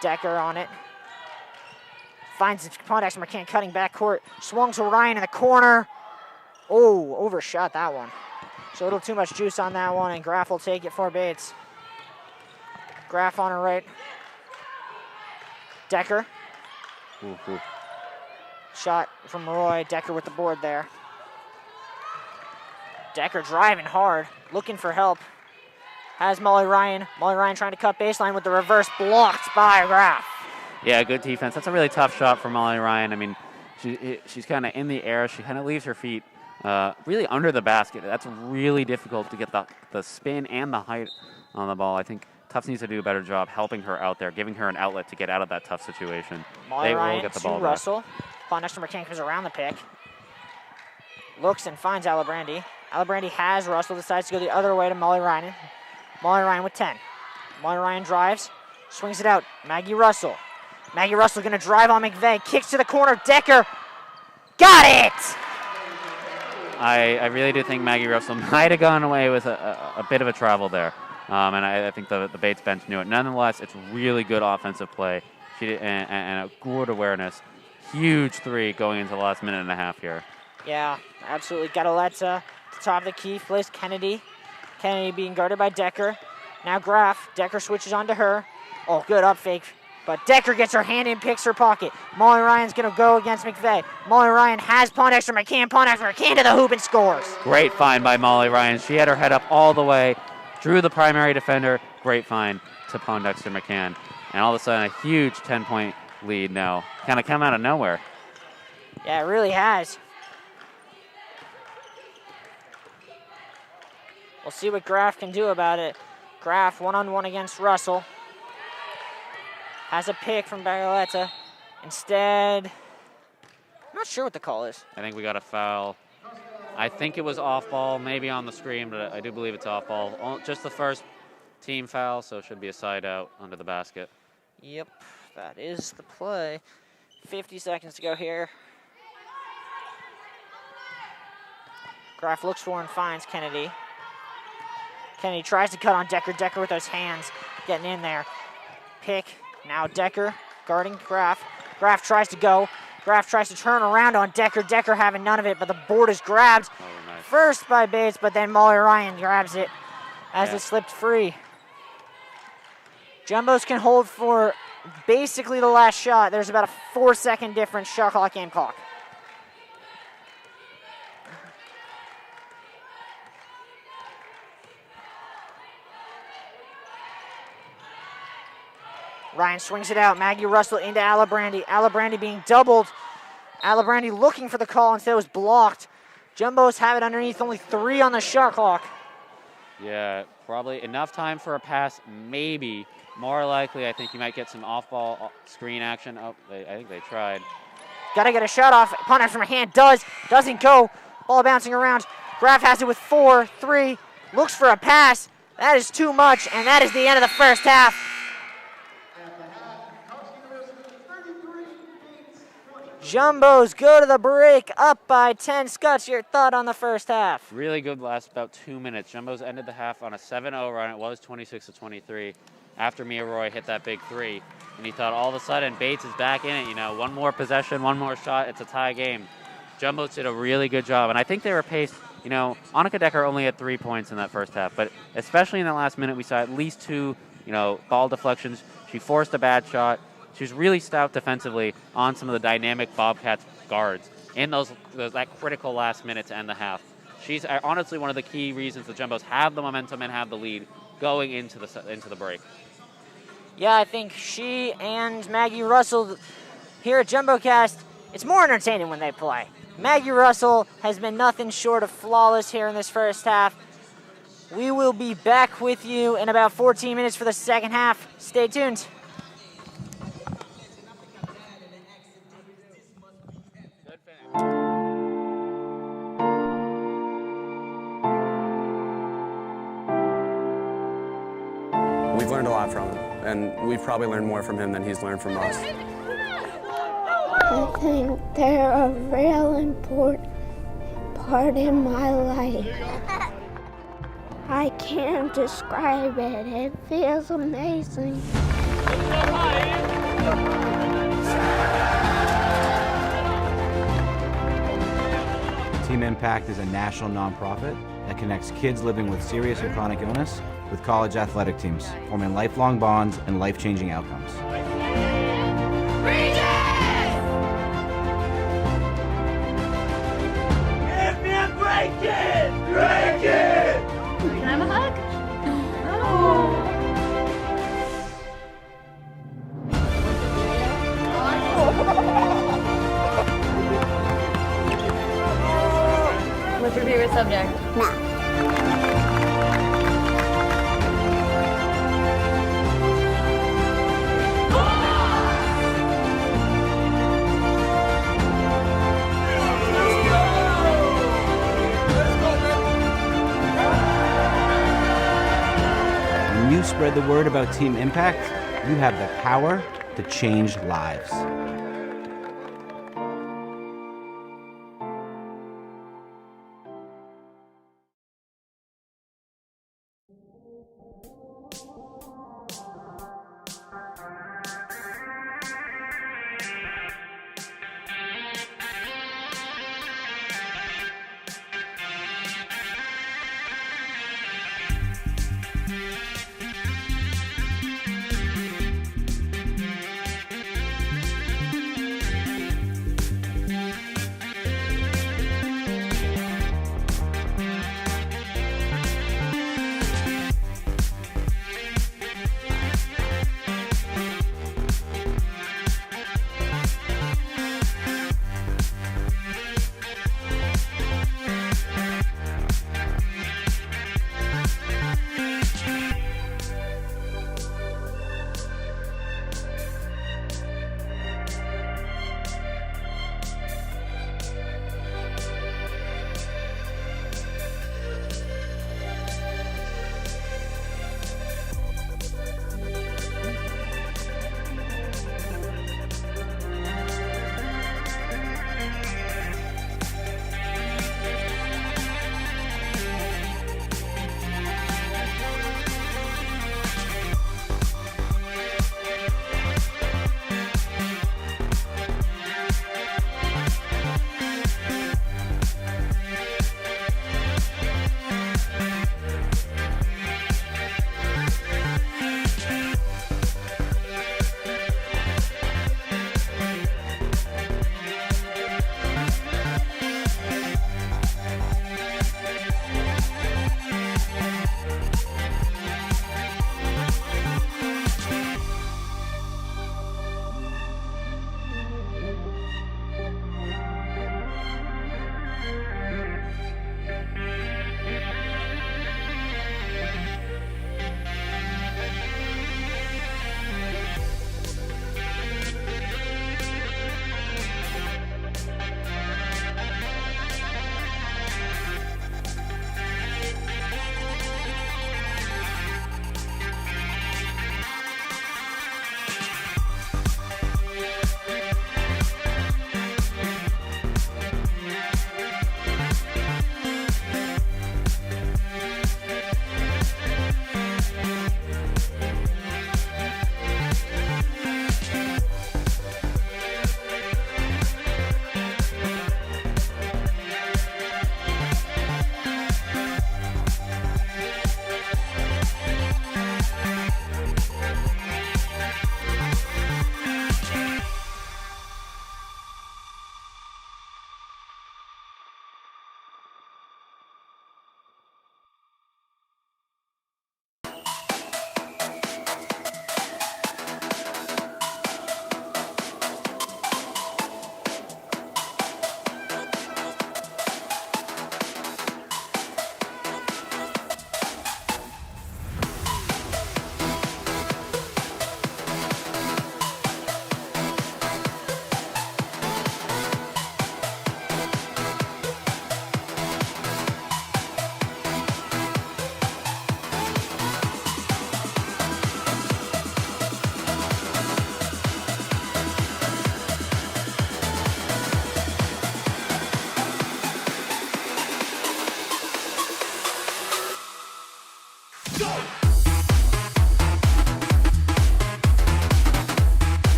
Decker on it. Finds Pondexter McCann cutting backcourt. Swung to Ryan in the corner. Oh, overshot that one. So a little too much juice on that one, and Graff will take it for Bates. Graff on her right. Decker. Ooh. Shot from Roy. Decker with the board there. Decker driving hard, looking for help. Has Molly Ryan. Molly Ryan trying to cut baseline with the reverse, blocked by Graff. Yeah, good defense. That's a really tough shot for Molly Ryan. I mean, she's kind of in the air. She kind of leaves her feet really under the basket. That's really difficult to get the spin and the height on the ball. I think Tufts needs to do a better job helping her out there, giving her an outlet to get out of that tough situation. Molly They Ryan will get the to ball Russell. Pondexter McCann comes around the pick. Looks and finds Alibrandi. Alibrandi has Russell, decides to go the other way to Molly Ryan. Molly Ryan with 10. Molly Ryan drives, swings it out. Maggie Russell. Maggie Russell going to drive on McVeigh. Kicks to the corner. Decker. Got it! I really do think Maggie Russell might have gone away with a bit of a travel there. And I think the Bates bench knew it. Nonetheless, it's really good offensive play and a good awareness. Huge three going into the last minute and a half here. Yeah, absolutely. Gadaleta to top of the key. Plays Kennedy. Kennedy being guarded by Decker. Now Graff. Decker switches onto her. Oh, good up fake. But Decker gets her hand in, picks her pocket. Molly Ryan's going to go against McVeigh. Molly Ryan has Pondexter McCann. Pondexter McCann to the hoop and scores. Great find by Molly Ryan. She had her head up all the way, drew the primary defender. Great find to Pondexter McCann. And all of a sudden, a huge 10-point lead now. Kind of come out of nowhere. Yeah, it really has. We'll see what Graff can do about it. Graff one-on-one against Russell. Has a pick from Bagaletta. Instead, I'm not sure what the call is. I think we got a foul. I think it was off ball, maybe on the screen, but I do believe it's off ball. Just the first team foul, so it should be a side out under the basket. Yep, that is the play. 50 seconds to go here. Graff looks for and finds Kennedy. Kennedy tries to cut on Decker. Decker with those hands getting in there. Pick. Now Decker guarding Graff. Graff tries to go. Graff tries to turn around on Decker. Decker having none of it, but the board is grabbed Nice. first by Bates, but then Molly Ryan grabs it as it slipped free. Jumbos can hold for basically the last shot. There's about a 4-second difference, shot clock, game clock. Ryan swings it out. Maggie Russell into Alibrandi. Alibrandi being doubled. Alibrandi looking for the call. Instead it was blocked. Jumbos have it underneath. Only 3 on the shot clock. Yeah, probably enough time for a pass, maybe. More likely, I think you might get some off-ball screen action. Oh, I think they tried. Got to get a shot off. Punish from a hand. Doesn't go. Ball bouncing around. Graff has it with 4, 3. Looks for a pass. That is too much, and that is the end of the first half. Jumbos go to the break, up by 10. Scutz, your thought on the first half? Really good last about 2 minutes. Jumbos ended the half on a 7-0 run. It was 26-23 after Mia Roy hit that big three. And he thought all of a sudden Bates is back in it. You know, one more possession, one more shot, it's a tie game. Jumbos did a really good job. And I think they were paced, you know, Annika Decker only had 3 points in that first half. But especially in the last minute, we saw at least 2, you know, ball deflections. She forced a bad shot. She was really stout defensively on some of the dynamic Bobcats guards in that critical last minute to end the half. She's honestly one of the key reasons the Jumbos have the momentum and have the lead going into the break. Yeah, I think she and Maggie Russell here at JumboCast it's more entertaining when they play. Maggie Russell has been nothing short of flawless here in this first half. We will be back with you in about 14 minutes for the second half. Stay tuned. We've learned a lot from him, and we've probably learned more from him than he's learned from us. I think they're a real important part in my life. I can't describe it. It feels amazing. Team Impact is a national nonprofit that connects kids living with serious and chronic illness with college athletic teams, forming lifelong bonds and life-changing outcomes. Can I have a hug? What's your favorite subject? Math. When you spread the word about Team Impact, you have the power to change lives.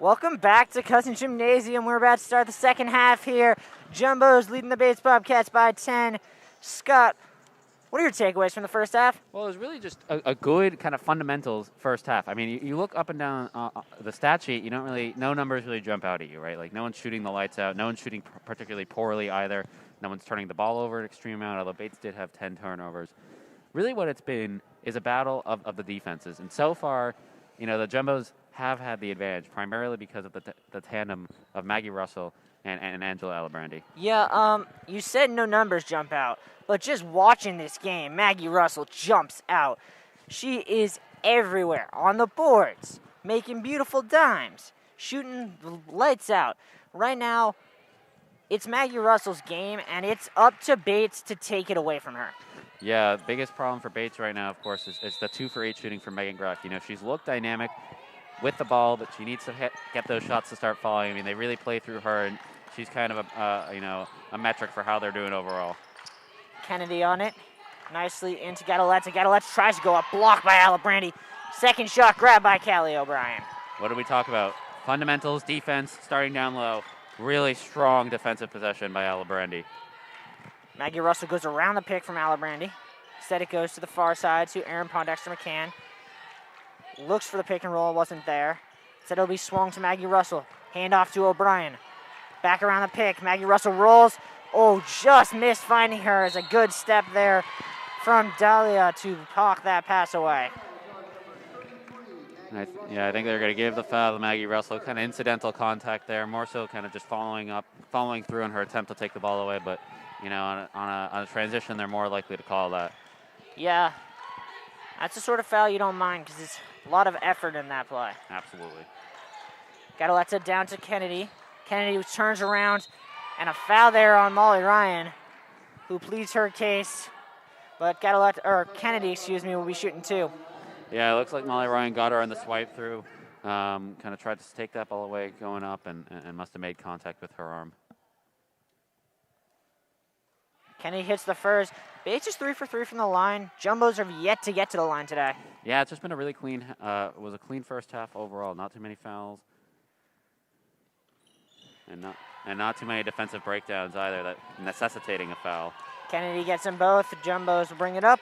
Welcome back to Cousin Gymnasium. We're about to start the second half here. Jumbo's leading the Bates Bobcats by 10. Scott, what are your takeaways from the first half? Well, it was really just a good kind of fundamentals first half. I mean, you look up and down the stat sheet, you don't really, no numbers really jump out at you, right? Like, no one's shooting the lights out. No one's shooting particularly poorly either. No one's turning the ball over an extreme amount, although Bates did have 10 turnovers. Really what it's been is a battle of the defenses. And so far, the Jumbos have had the advantage, primarily because of the tandem of Maggie Russell and Angela Alibrandi. Yeah, you said no numbers jump out, but just watching this game, Maggie Russell jumps out. She is everywhere, on the boards, making beautiful dimes, shooting the lights out. Right now, it's Maggie Russell's game, and it's up to Bates to take it away from her. Yeah, biggest problem for Bates right now, of course, is the 2 for 8 shooting from Megan Gruck. She's looked dynamic with the ball, but she needs to get those shots to start falling. I mean, they really play through her, and she's kind of a metric for how they're doing overall. Kennedy on it, nicely into Gadaleta. Gadaleta tries to go up, blocked by Alibrandi. Second shot grabbed by Callie O'Brien. What did we talk about? Fundamentals, defense, starting down low. Really strong defensive possession by Alibrandi. Maggie Russell goes around the pick from Alibrandi. Instead, it goes to the far side to Aaron Pondexter McCann. Looks for the pick and roll, wasn't there. Instead, it'll be swung to Maggie Russell. Hand off to O'Brien. Back around the pick. Maggie Russell rolls. Oh, just missed finding her. As a good step there from Dahlia to hawk that pass away. I think they're going to give the foul to Maggie Russell. Kind of incidental contact there. More so kind of just following through in her attempt to take the ball away. But, on a transition, they're more likely to call that. Yeah. That's the sort of foul you don't mind because it's a lot of effort in that play. Absolutely. Gadaleta down to Kennedy. Kennedy turns around, and a foul there on Molly Ryan, who pleads her case. But Kennedy, will be shooting 2. Yeah, it looks like Molly Ryan got her on the swipe through. Kind of tried to take that ball away going up and must have made contact with her arm. Kennedy hits the first. Bates is 3 for 3 from the line. Jumbos have yet to get to the line today. Yeah, it's just been a really clean, it was a clean first half overall. Not too many fouls. And not too many defensive breakdowns either, that necessitating a foul. Kennedy gets them both. The Jumbos will bring it up.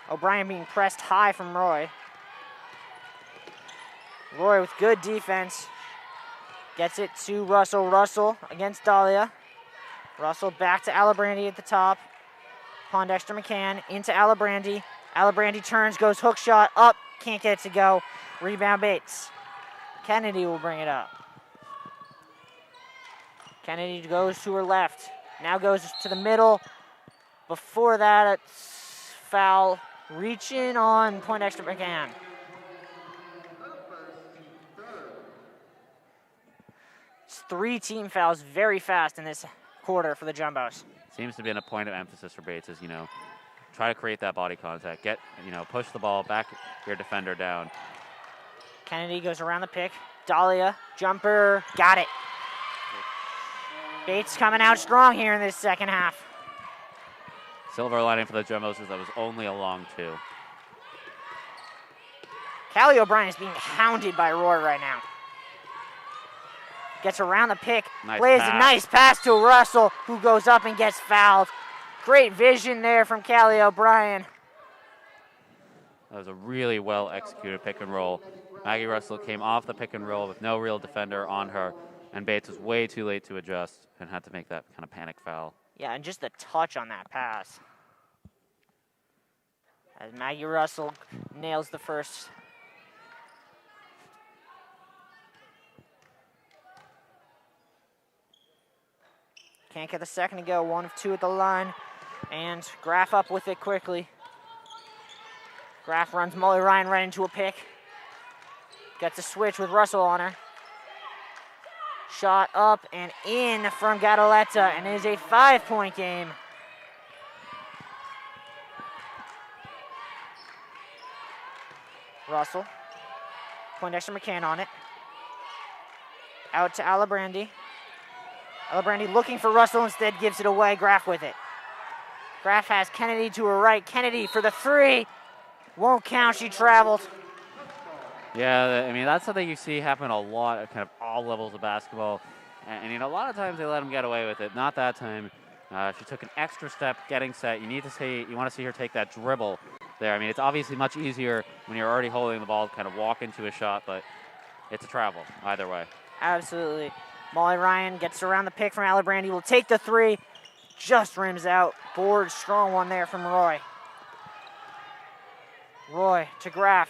O'Brien being pressed high from Roy. Roy with good defense. Gets it to Russell. Russell against Dahlia. Russell back to Alibrandi at the top. Pondexter McCann into Alibrandi. Alibrandi turns, goes hook shot, up. Can't get it to go. Rebound Bates. Kennedy will bring it up. Kennedy goes to her left. Now goes to the middle. Before that, it's foul. Reaching on Pondexter McCann. It's 3 team fouls very fast in this quarter for the Jumbos. Seems to be a point of emphasis for Bates is, try to create that body contact. Push the ball back your defender down. Kennedy goes around the pick. Dahlia, jumper, got it. Bates coming out strong here in this second half. Silver lining for the Jumbos is that was only a long 2. Callie O'Brien is being hounded by Roy right now. Gets around the pick, plays a nice pass to Russell, who goes up and gets fouled. Great vision there from Callie O'Brien. That was a really well executed pick and roll. Maggie Russell came off the pick and roll with no real defender on her, and Bates was way too late to adjust and had to make that kind of panic foul. Yeah, and just the touch on that pass. As Maggie Russell nails the first. Can't get the second to go. 1 of 2 at the line. And Graff up with it quickly. Graff runs Molly Ryan right into a pick. Gets a switch with Russell on her. Shot up and in from Gadaleta, and it is a 5-point game. Russell. Pondexter McCann on it. Out to Alibrandi. Alibrandi looking for Russell, instead gives it away. Graff with it. Graff has Kennedy to her right. Kennedy for the 3. Won't count, she traveled. Yeah, I mean, that's something you see happen a lot at kind of all levels of basketball. And you know, a lot of times they let him get away with it. Not that time. She took an extra step getting set. You want to see her take that dribble there. I mean, it's obviously much easier when you're already holding the ball to kind of walk into a shot, but it's a travel either way. Absolutely. Molly Ryan gets around the pick from Alibrandi, will take the three, just rims out. Board, strong one there from Roy. Roy to Graf.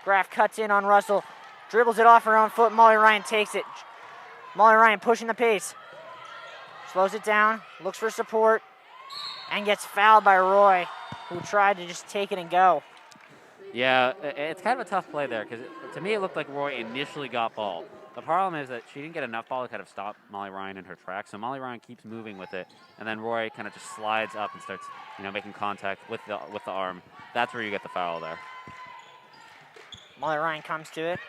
Graf cuts in on Russell, dribbles it off her own foot. Molly Ryan takes it. Molly Ryan pushing the pace. Slows it down, looks for support, and gets fouled by Roy, who tried to just take it and go. Yeah, it's kind of a tough play there, because to me it looked like Roy initially got ball. The problem is that she didn't get enough ball to kind of stop Molly Ryan in her tracks, so Molly Ryan keeps moving with it, and then Roy kind of just slides up and starts, making contact with the arm. That's where you get the foul there. Molly Ryan comes to it,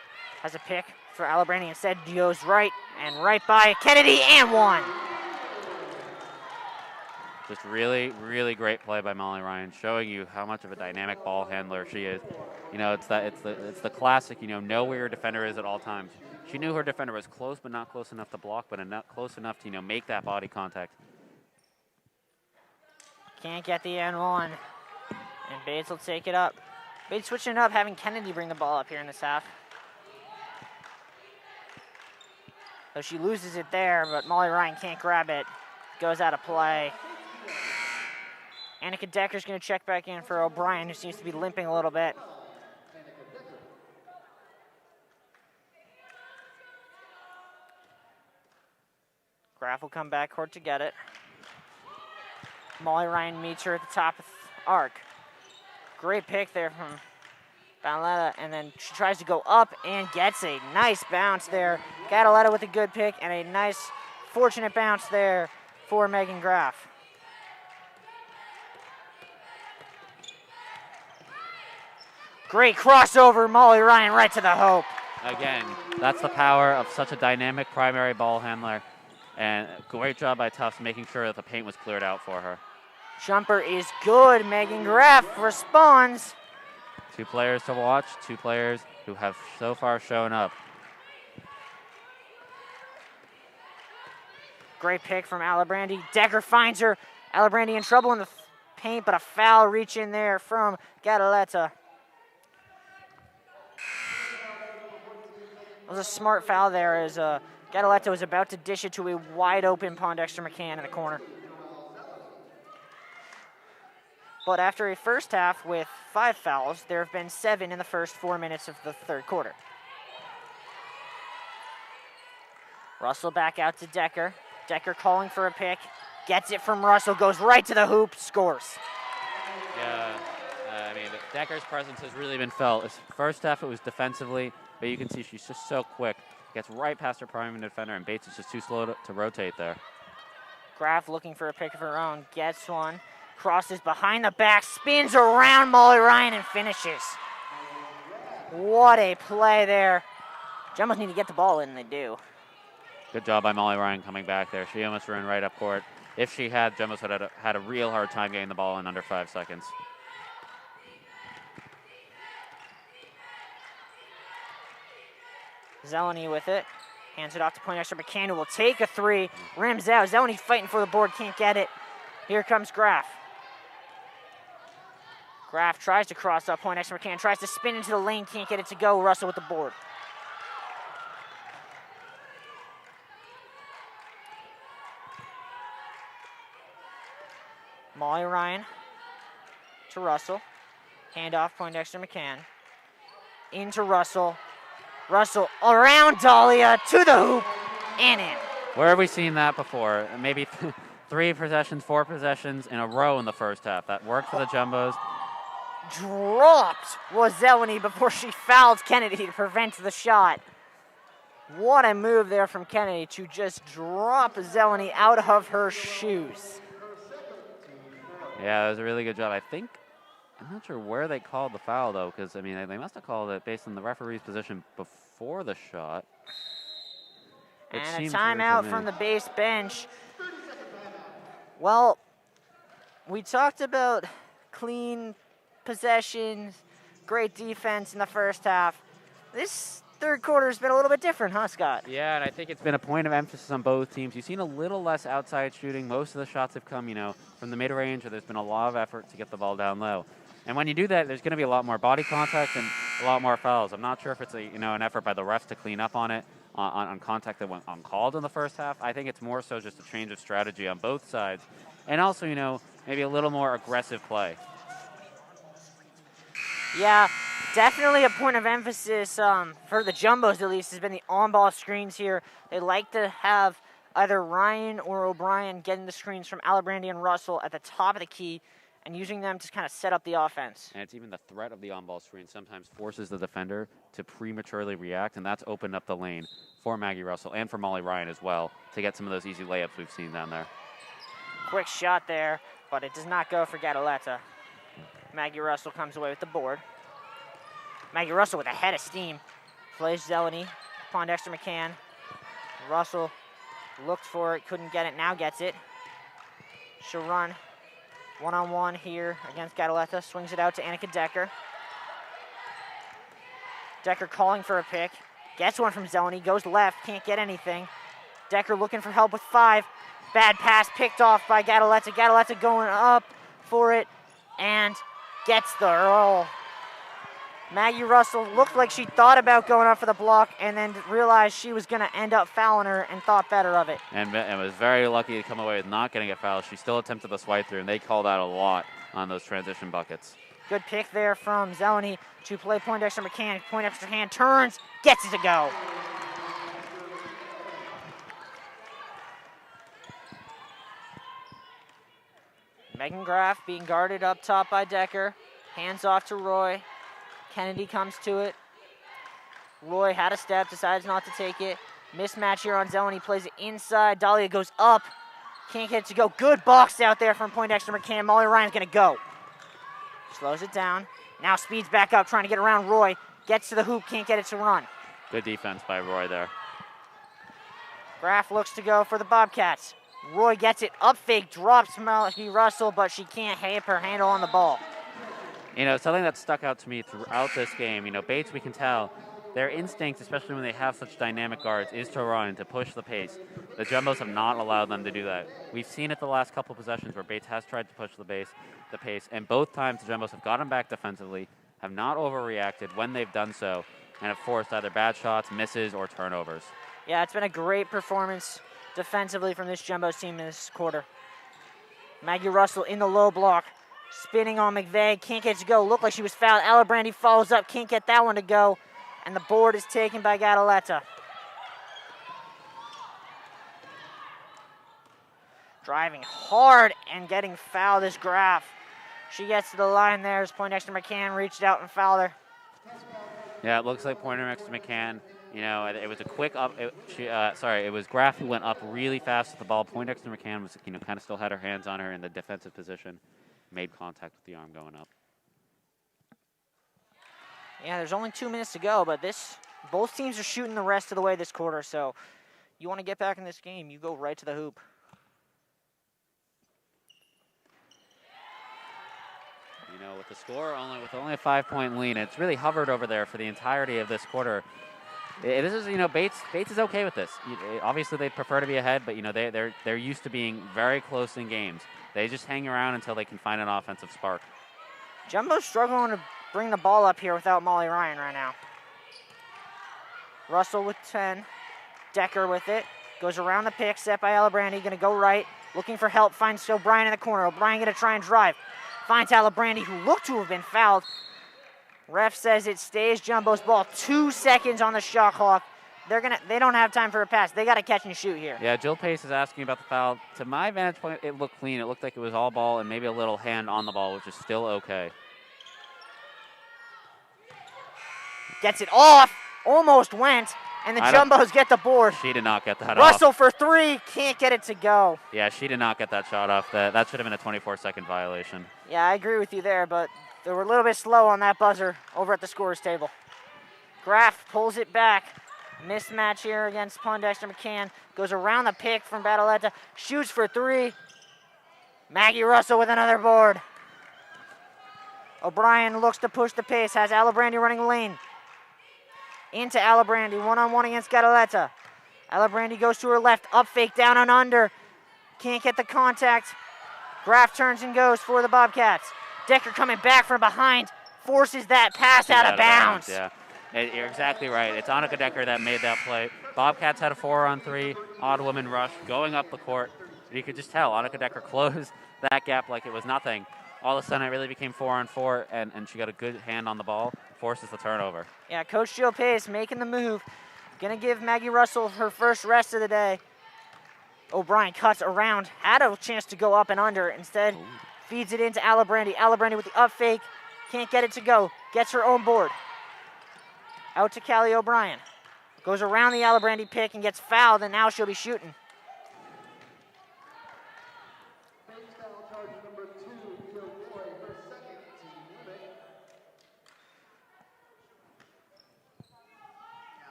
has a pick for Alibrandi, instead goes right, and right by Kennedy, and one. Just really, really great play by Molly Ryan, showing you how much of a dynamic ball handler she is. It's the classic, know where your defender is at all times. She knew her defender was close, but not close enough to block, but not close enough to, make that body contact. Can't get the N1, and Bates will take it up. Bates switching it up, having Kennedy bring the ball up here in this half. So she loses it there, but Molly Ryan can't grab it. Goes out of play. Annika Decker's going to check back in for O'Brien, who seems to be limping a little bit. Graf will come back court to get it. Molly Ryan meets her at the top of the arc. Great pick there from Banaletta, and then she tries to go up and gets a nice bounce there. Gadaletta with a good pick and a nice, fortunate bounce there for Megan Graf. Great crossover, Molly Ryan right to the hoop. Again, that's the power of such a dynamic primary ball handler. And great job by Tufts making sure that the paint was cleared out for her. Jumper is good. Megan Graf responds. 2 players to watch, 2 players who have so far shown up. Great pick from Alibrandi. Decker finds her. Alibrandi in trouble in the paint, but a foul reach in there from Gadaletta. It was a smart foul there as Gadaletta was about to dish it to a wide open Pondexter McCann in the corner. But after a first half with 5 fouls, there have been 7 in the first 4 minutes of the third quarter. Russell back out to Decker. Decker calling for a pick. Gets it from Russell, goes right to the hoop, scores. Yeah, Decker's presence has really been felt. This first half it was defensively, but you can see she's just so quick. Gets right past her primary defender, and Bates is just too slow to rotate there. Graf looking for a pick of her own, gets one. Crosses behind the back, spins around Molly Ryan and finishes. What a play there. Jumbos need to get the ball in, and they do. Good job by Molly Ryan coming back there. She almost ran right up court. If she had, Jumbos had a real hard time getting the ball in under 5 seconds. Zeleny with it. Hands it off to Poindexter McCann, who will take a 3. Rims out. Zeleny fighting for the board, can't get it. Here comes Graf. Graf tries to cross up. Poindexter McCann tries to spin into the lane, can't get it to go. Russell with the board. Molly Ryan to Russell. Handoff, Poindexter McCann. Into Russell. Russell around Dahlia to the hoop and in. Where have we seen that before? Maybe 3 possessions, 4 possessions in a row in the first half. That worked for the Jumbos. Dropped was Zeleny before she fouled Kennedy to prevent the shot. What a move there from Kennedy to just drop Zeleny out of her shoes. Yeah, it was a really good job. I'm not sure where they called the foul, though, because, they must have called it based on the referee's position before the shot. And a timeout from the base bench. Well, we talked about clean possessions, great defense in the first half. This third quarter has been a little bit different, huh, Scott? Yeah, and I think it's been a point of emphasis on both teams. You've seen a little less outside shooting. Most of the shots have come, from the mid-range, or there's been a lot of effort to get the ball down low. And when you do that, there's going to be a lot more body contact and a lot more fouls. I'm not sure if it's an effort by the refs to clean up on it, on contact that went uncalled in the first half. I think it's more so just a change of strategy on both sides. And also, maybe a little more aggressive play. Yeah, definitely a point of emphasis for the Jumbos, at least, has been the on-ball screens here. They like to have either Ryan or O'Brien getting the screens from Alibrandi and Russell at the top of the key and using them to kind of set up the offense. And it's even the threat of the on-ball screen sometimes forces the defender to prematurely react, and that's opened up the lane for Maggie Russell and for Molly Ryan as well to get some of those easy layups we've seen down there. Quick shot there, but it does not go for Gadaletta. Maggie Russell comes away with the board. Maggie Russell with a head of steam. Plays Zeleny, Pondexter McCann. Russell looked for it, couldn't get it, now gets it. She'll run one-on-one here against Gadaletta. Swings it out to Annika Decker. Decker calling for a pick. Gets one from Zeleny, goes left, can't get anything. Decker looking for help with 5. Bad pass picked off by Gadaletta. Gadaletta going up for it and gets the roll. Maggie Russell looked like she thought about going up for the block and then realized she was going to end up fouling her and thought better of it. And was very lucky to come away with not getting a foul. She still attempted the swipe through, and they called out a lot on those transition buckets. Good pick there from Zeleny to play Poindexter McCann. Poindexter hand turns, gets it to go. Megan Graff being guarded up top by Decker. Hands off to Roy. Kennedy comes to it. Roy had a step, decides not to take it. Mismatch here on Zeleny, plays it inside. Dahlia goes up. Can't get it to go. Good box out there from Poindexter McCann. Molly Ryan's going to go. Slows it down. Now speeds back up, trying to get around Roy. Gets to the hoop, can't get it to run. Good defense by Roy there. Graff looks to go for the Bobcats. Roy gets it, up fake, drops Maggie Russell, but she can't have her handle on the ball. Something that stuck out to me throughout this game, Bates, we can tell, their instinct, especially when they have such dynamic guards, is to run, to push the pace. The Jumbos have not allowed them to do that. We've seen it the last couple possessions where Bates has tried to push the pace, and both times the Jumbos have gotten back defensively, have not overreacted when they've done so, and have forced either bad shots, misses, or turnovers. Yeah, it's been a great performance defensively from this Jumbos team in this quarter. Maggie Russell in the low block, spinning on McVeigh, can't get it to go. Looked like she was fouled. Alibrandi follows up, can't get that one to go, and the board is taken by Gadaletta. Driving hard and getting fouled is Graff. She gets to the line there as Poindexter McCann reached out and fouled her. Yeah, it looks like Poindexter McCann, it was a quick up. It was Graff who went up really fast with the ball. Poindexter McCann was, kind of still had her hands on her in the defensive position, made contact with the arm going up. Yeah, there's only 2 minutes to go, but both teams are shooting the rest of the way this quarter, so you want to get back in this game, you go right to the hoop. With the score with only a 5-point lead, it's really hovered over there for the entirety of this quarter. This is, Bates is okay with this. Obviously, they'd prefer to be ahead, but they're used to being very close in games. They just hang around until they can find an offensive spark. Jumbo's struggling to bring the ball up here without Molly Ryan right now. Russell with 10. Decker with it. Goes around the pick, set by Alibrandi. Going to go right. Looking for help. Finds O'Brien in the corner. O'Brien going to try and drive. Finds Alibrandi, who looked to have been fouled. Ref says it stays Jumbo's ball. 2 seconds on the shot clock. They don't have time for a pass. They got to catch and shoot here. Yeah, Jill Pace is asking about the foul. To my vantage point, it looked clean. It looked like it was all ball and maybe a little hand on the ball, which is still okay. Gets it off. Almost went. And the Jumbos get the board. She did not get that Russell off. for 3. Can't get it to go. Yeah, she did not get that shot off. That should have been a 24-second violation. Yeah, I agree with you there, but they were a little bit slow on that buzzer over at the scorer's table. Graff pulls it back. Mismatch here against Poindexter McCann. Goes around the pick from Badaletta. Shoots for 3. Maggie Russell with another board. O'Brien looks to push the pace. Has Alibrandi running lane. into Alibrandi, one-on-one against Gadaleta. Alibrandi goes to her left, up fake, down and under. Can't get the contact. Graf turns and goes for the Bobcats. Decker coming back from behind, forces that pass out of bounds. Yeah, you're exactly right. It's Annika Decker that made that play. Bobcats had a 4-on-3 odd woman rush going up the court. You could just tell Annika Decker closed that gap like it was nothing. All of a sudden, it really became 4-on-4, and she got a good hand on the ball, forces the turnover. Yeah, Coach Jill Pace making the move. Gonna give Maggie Russell her first rest of the day. O'Brien cuts around, had a chance to go up and under. Instead, feeds it into Alibrandi. Alibrandi with the up fake, can't get it to go. Gets her own board. Out to Callie O'Brien. Goes around the Alibrandi pick and gets fouled, and now she'll be shooting.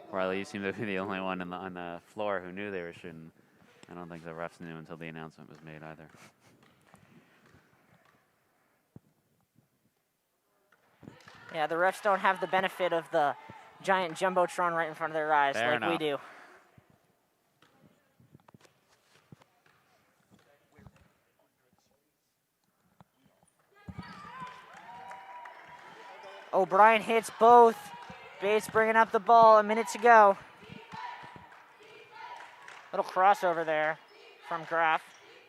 Riley, you seem to be the only one on the floor who knew they were shooting. I don't think the refs knew until the announcement was made either. Yeah, the refs don't have the benefit of the giant jumbotron right in front of their eyes like we do. O'Brien hits both. Bates bringing up the ball, a minute to go. Little crossover there from Graf.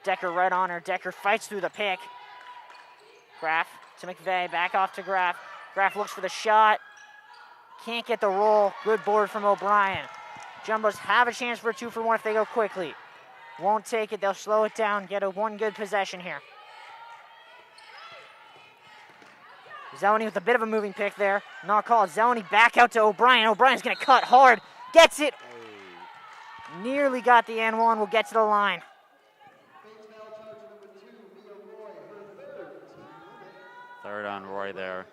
Decker right on her. Decker fights through the pick. Graf to McVeigh, back off to Graf. Graf looks for the shot. Can't get the roll. Good board from O'Brien. Jumbos have a chance for a 2-for-1 if they go quickly. Won't take it. They'll slow it down, get a one good possession here. Zeleny with a bit of a moving pick there. Not called. Zeleny back out to O'Brien. O'Brien's going to cut hard. Gets it. Nearly got the and one. Will get to the line. Third on Roy there.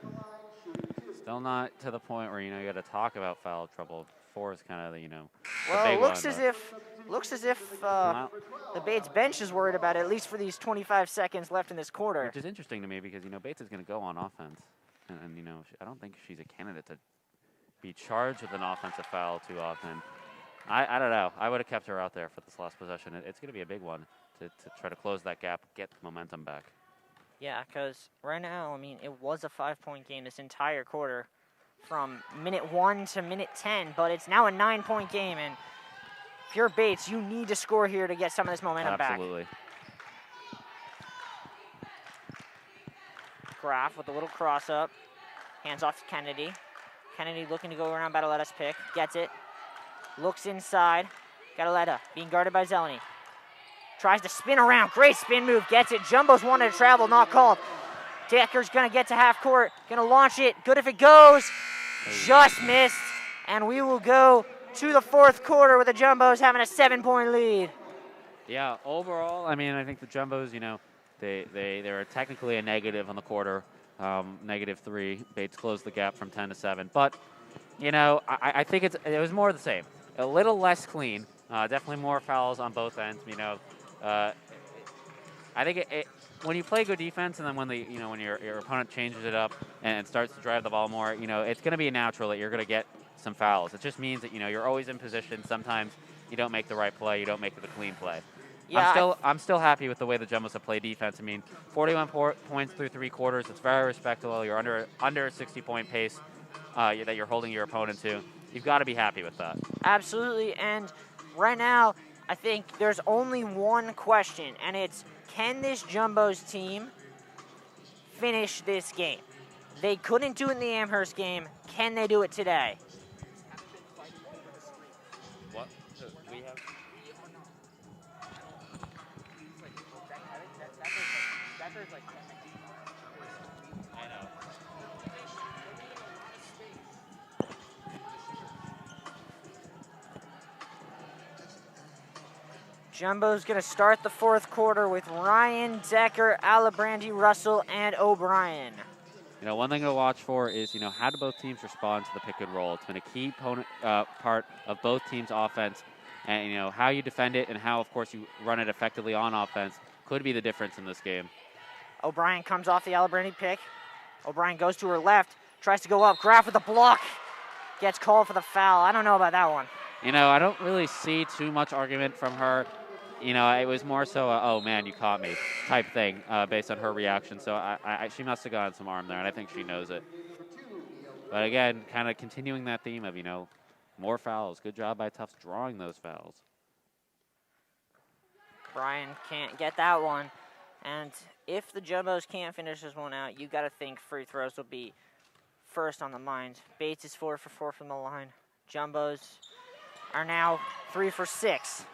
Still not to the point where, you got to talk about foul trouble. 4 is kind of the, well, big it looks one, as if the Bates bench is worried about it, at least for these 25 seconds left in this quarter. Which is interesting to me because, Bates is going to go on offense. And I don't think she's a candidate to be charged with an offensive foul too often. I don't know. I would have kept her out there for this last possession. It's going to be a big one to try to close that gap, get the momentum back. Yeah, because right now, it was a 5-point game this entire quarter from minute 1 to minute 10, but it's now a 9-point game, and if you're Bates, you need to score here to get some of this momentum back. Absolutely. Graf with a little cross up. Hands off to Kennedy. Kennedy looking to go around Badaletta's pick. Gets it. Looks inside. Gadaleta being guarded by Zeleny. Tries to spin around. Great spin move. Gets it. Jumbo's wanted to travel. Not called. Decker's going to get to half court. Going to launch it. Good if it goes. Just missed. And we will go to the fourth quarter with the Jumbos having a 7-point lead. Yeah, overall, I think the Jumbos, they were technically a negative on the quarter, -3. Bates closed the gap from 10 to 7. But, I think it was more of the same. A little less clean. Definitely more fouls on both ends. I think when you play good defense and then when when your opponent changes it up and starts to drive the ball more, it's going to be natural that you're going to get some fouls. It just means that you're always in position. Sometimes you don't make the right play, you don't make the clean play. Yeah, I'm still happy with the way the Jumbos have played defense. 41 points through 3 quarters. It's very respectable. You're under a 60-point pace that you're holding your opponent to. You've got to be happy with that. Absolutely, and right now, I think there's only one question, and it's, can this Jumbos team finish this game? They couldn't do it in the Amherst game. Can they do it today? What? We have... I know. Jumbo's going to start the fourth quarter with Ryan, Decker, Alibrandi, Russell, and O'Brien. One thing to watch for is, how do both teams respond to the pick and roll? It's been a key part of both teams' offense. And, how you defend it and how, of course, you run it effectively on offense could be the difference in this game. O'Brien comes off the Alibrandi pick. O'Brien goes to her left, tries to go up. Graf with a block. gets called for the foul. I don't know about that one. You know, I don't really see too much argument from her. You know, it was more so oh, man, you caught me type thing based on her reaction. So she must have gotten some arm there, and I think she knows it. But again, kind of continuing that theme of, you know, more fouls. Good job by Tufts drawing those fouls. Brian can't get that one. And if the Jumbos can't finish this one out, you got to think free throws will be first on the mind. Bates is 4 for 4 from the line. Jumbos are now 3 for 6.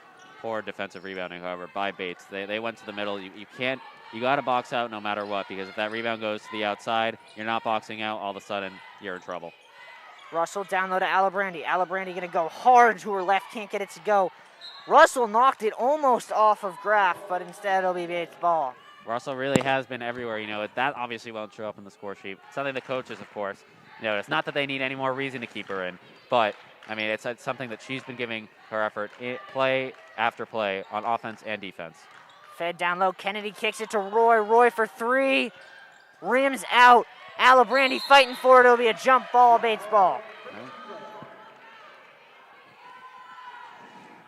Poor defensive rebounding, however, by Bates. They went to the middle. You got to box out no matter what, because if that rebound goes to the outside, you're not boxing out, all of a sudden you're in trouble. Russell down low to Alibrandi. Alibrandi going to go hard to her left, can't get it to go. Russell knocked it almost off of Graff, but instead it'll be Bates' ball. Russell really has been everywhere. You know, that obviously won't show up in the score sheet. Something the coaches, of course, notice. Not that they need any more reason to keep her in, but, I mean, it's something that she's been giving her effort play after play on offense and defense. Fed down low. Kennedy kicks it to Roy. Roy for 3. Rims out. Alibrandi fighting for it. It'll be a jump ball, Bates ball.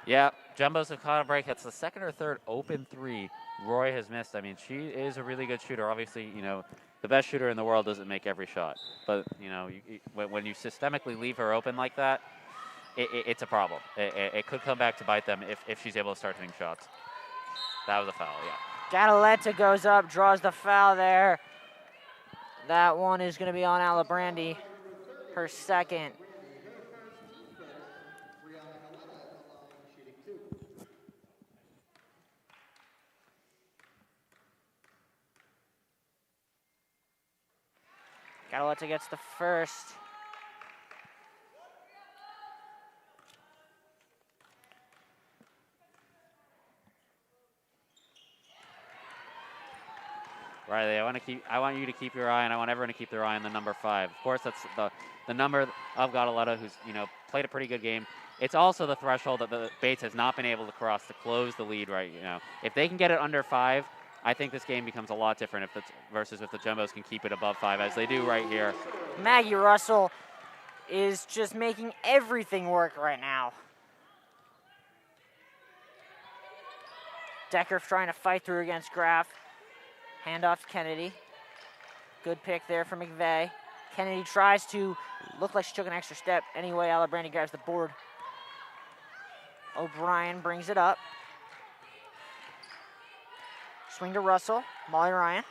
Yeah, Jumbos have caught a break. That's the second or third open 3 Roy has missed. I mean, she is a really good shooter. Obviously, you know, the best shooter in the world doesn't make every shot. But, you know, when you systemically leave her open like that, it's a problem. It could come back to bite them if she's able to start hitting shots. That was a foul, yeah. Gadaletta goes up, draws the foul there. That one is going to be on Alibrandi, her second. Gadaletta gets the first. Riley, I want you to keep your eye, and I want everyone to keep their eye on the number 5. Of course, that's the number of Gadaletta, who's, you know, played a pretty good game. It's also the threshold that the Bates has not been able to cross to close the lead right now. If they can get it under 5, I think this game becomes a lot different versus if the Jumbos can keep it above 5, as they do right here. Maggie Russell is just making everything work right now. Decker trying to fight through against Graff. Handoff to Kennedy. Good pick there for McVeigh. Kennedy tries to look like she took an extra step. Anyway, Alibrandi grabs the board. O'Brien brings it up. Swing to Russell. Molly Ryan.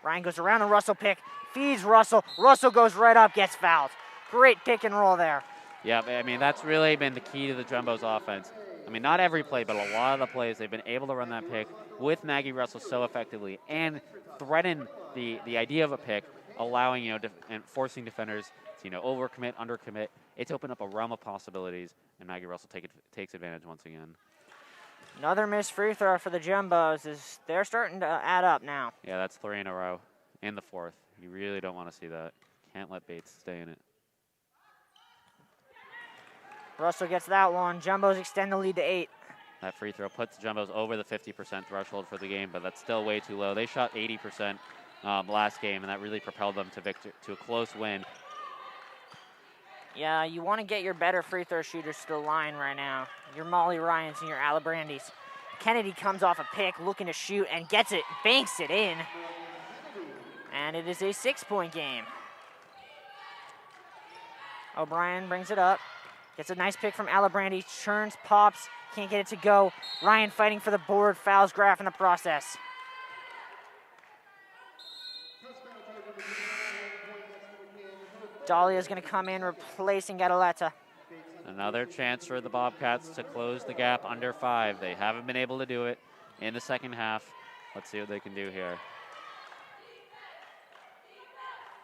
Ryan goes around the Russell pick. Feeds Russell. Russell goes right up, gets fouled. Great pick and roll there. Yeah, I mean, that's really been the key to the Jumbos offense. I mean, not every play, but a lot of the plays, they've been able to run that pick with Maggie Russell so effectively and threaten the idea of a pick, allowing, you know, and forcing defenders to, you know, overcommit, undercommit. It's opened up a realm of possibilities, and Maggie Russell takes advantage once again. Another missed free throw for the Jumbos. They're starting to add up now. Yeah, that's 3 in a row in the 4th. You really don't want to see that. Can't let Bates stay in it. Russell gets that one. Jumbos extend the lead to 8. That free throw puts the Jumbos over the 50% threshold for the game, but that's still way too low. They shot 80% last game, and that really propelled them to a close win. Yeah, you want to get your better free throw shooters to the line right now. Your Molly Ryans and your Alibrandis. Kennedy comes off a pick, looking to shoot, and gets it, banks it in. And it is a 6-point game. O'Brien brings it up. Gets a nice pick from Alibrandi. Churns, pops, can't get it to go. Ryan fighting for the board, fouls Graff in the process. Dahlia's going to come in, replacing Gadaletta. Another chance for the Bobcats to close the gap under 5. They haven't been able to do it in the second half. Let's see what they can do here.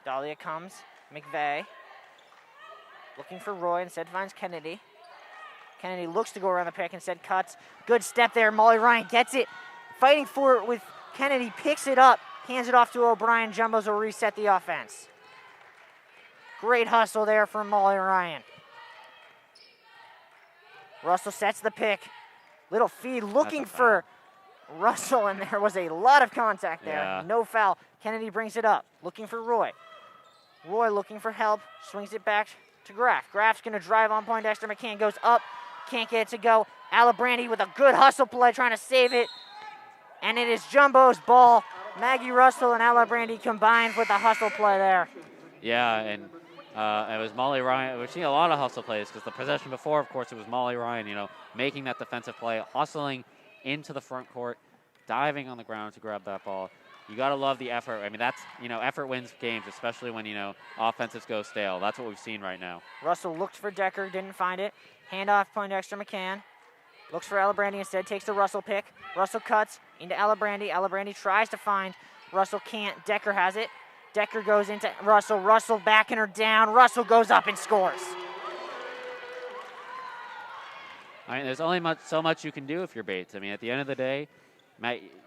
Dahlia comes. McVeigh. Looking for Roy, instead finds Kennedy. Kennedy looks to go around the pick, instead cuts. Good step there. Molly Ryan gets it. Fighting for it with Kennedy. Picks it up. Hands it off to O'Brien. Jumbos will reset the offense. Great hustle there from Molly Ryan. Russell sets the pick. Little feed looking for Russell, and there was a lot of contact there. Yeah. No foul. Kennedy brings it up. Looking for Roy. Roy looking for help. Swings it back to Graf. Graf's going to drive on point. Dexter McCann goes up. Can't get it to go. Alabrandi with a good hustle play trying to save it. And it is Jumbo's ball. Maggie Russell and Alabrandi combined with a hustle play there. Yeah, and it was Molly Ryan. We've seen a lot of hustle plays because the possession before, of course, it was Molly Ryan, making that defensive play, hustling into the front court, diving on the ground to grab that ball. You got to love the effort. I mean, that's, effort wins games, especially when, offenses go stale. That's what we've seen right now. Russell looked for Decker, didn't find it. Handoff point Dexter McCann. Looks for Alabrandi instead, takes the Russell pick. Russell cuts into Alabrandi. Alabrandi tries to find. Russell can't. Decker has it. Decker goes into Russell. Russell backing her down. Russell goes up and scores. I mean, there's only so much you can do if you're Bates. I mean, at the end of the day,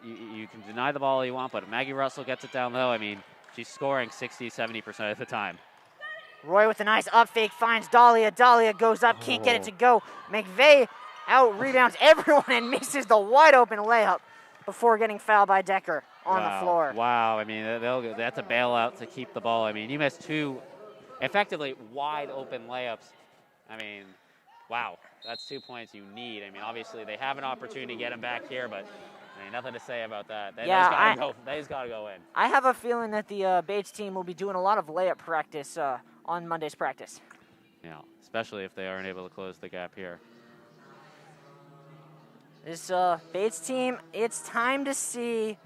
you can deny the ball all you want, but if Maggie Russell gets it down low, I mean, she's scoring 60, 70% of the time. Roy with a nice up fake finds Dahlia. Dahlia goes up, can't get it to go. McVeigh out rebounds everyone and misses the wide open layup before getting fouled by Decker on the floor. Wow, I mean, that's a bailout to keep the ball. I mean, you missed two effectively wide open layups. I mean, wow, that's 2 points you need. I mean, obviously they have an opportunity to get them back here, but I mean, nothing to say about that. They just got to go in. I have a feeling that the Bates team will be doing a lot of layup practice on Monday's practice. Yeah, especially if they aren't able to close the gap here. This Bates team, it's time to see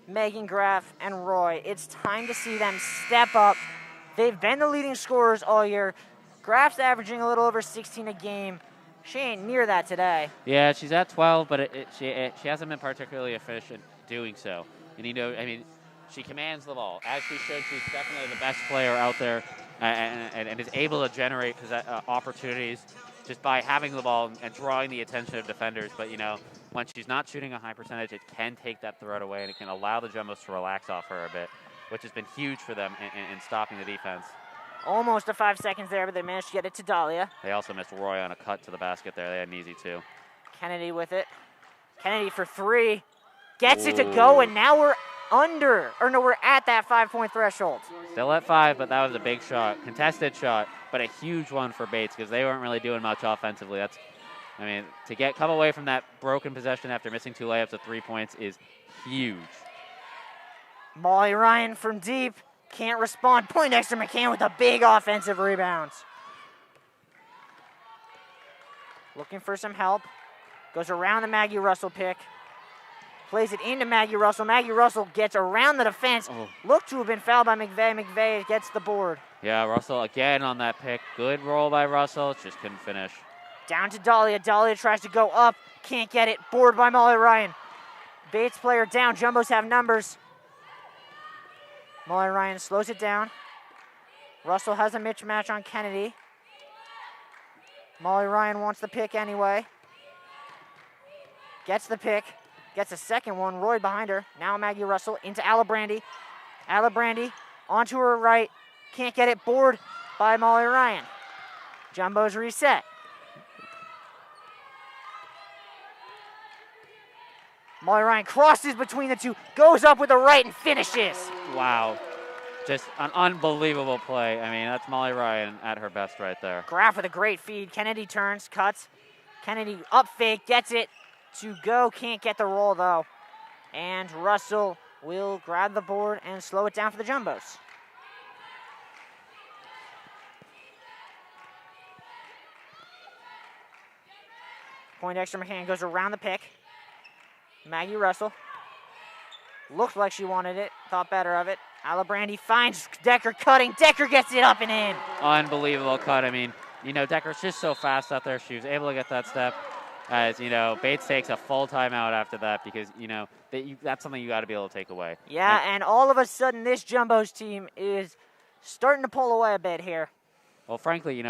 Megan Graf and Roy. It's time to see them step up. They've been the leading scorers all year. Graf's averaging a little over 16 a game. She ain't near that today. Yeah, she's at 12, but she hasn't been particularly efficient doing so. And, I mean, she commands the ball, as she should. She's definitely the best player out there and is able to generate opportunities just by having the ball and drawing the attention of defenders. But, when she's not shooting a high percentage, it can take that threat away, and it can allow the Jumbos to relax off her a bit, which has been huge for them in stopping the defense. Almost a 5 seconds there, but they managed to get it to Dahlia. They also missed Roy on a cut to the basket there. They had an easy two. Kennedy with it. Kennedy for three. Gets it to go, and now we're we're at that 5-point threshold. Still at 5, but that was a big shot. Contested shot, but a huge one for Bates because they weren't really doing much offensively. To come away from that broken possession after missing 2 layups of 3 points is huge. Molly Ryan from deep. Can't respond. Point Dexter McCann with a big offensive rebound. Looking for some help. Goes around the Maggie Russell pick. Plays it into Maggie Russell. Maggie Russell gets around the defense. Looked to have been fouled by McVeigh. McVeigh gets the board. Yeah, Russell again on that pick. Good roll by Russell. Just couldn't finish. Down to Dahlia. Dahlia tries to go up. Can't get it. Board by Molly Ryan. Bates player down. Jumbos have numbers. Molly Ryan slows it down. Russell has a mismatch on Kennedy. Molly Ryan wants the pick anyway. Gets the pick. Gets a second one. Roy behind her. Now Maggie Russell into Alabrandi. Alabrandi onto her right. Can't get it. Board by Molly Ryan. Jumbo's reset. Molly Ryan crosses between the two, goes up with the right and finishes. Wow. Just an unbelievable play. I mean, that's Molly Ryan at her best right there. Graf with a great feed. Kennedy turns, cuts. Kennedy up fake, gets it to go. Can't get the roll, though. And Russell will grab the board and slow it down for the Jumbos. Point Dexter McCann goes around the pick. Maggie Russell. Looked like she wanted it. Thought better of it. Alabrandi finds Decker cutting. Decker gets it up and in. Unbelievable cut. I mean, Decker's just so fast out there. She was able to get that step. As, Bates takes a full timeout after that because, that's something you got to be able to take away. Yeah, and all of a sudden this Jumbos team is starting to pull away a bit here. Well, frankly,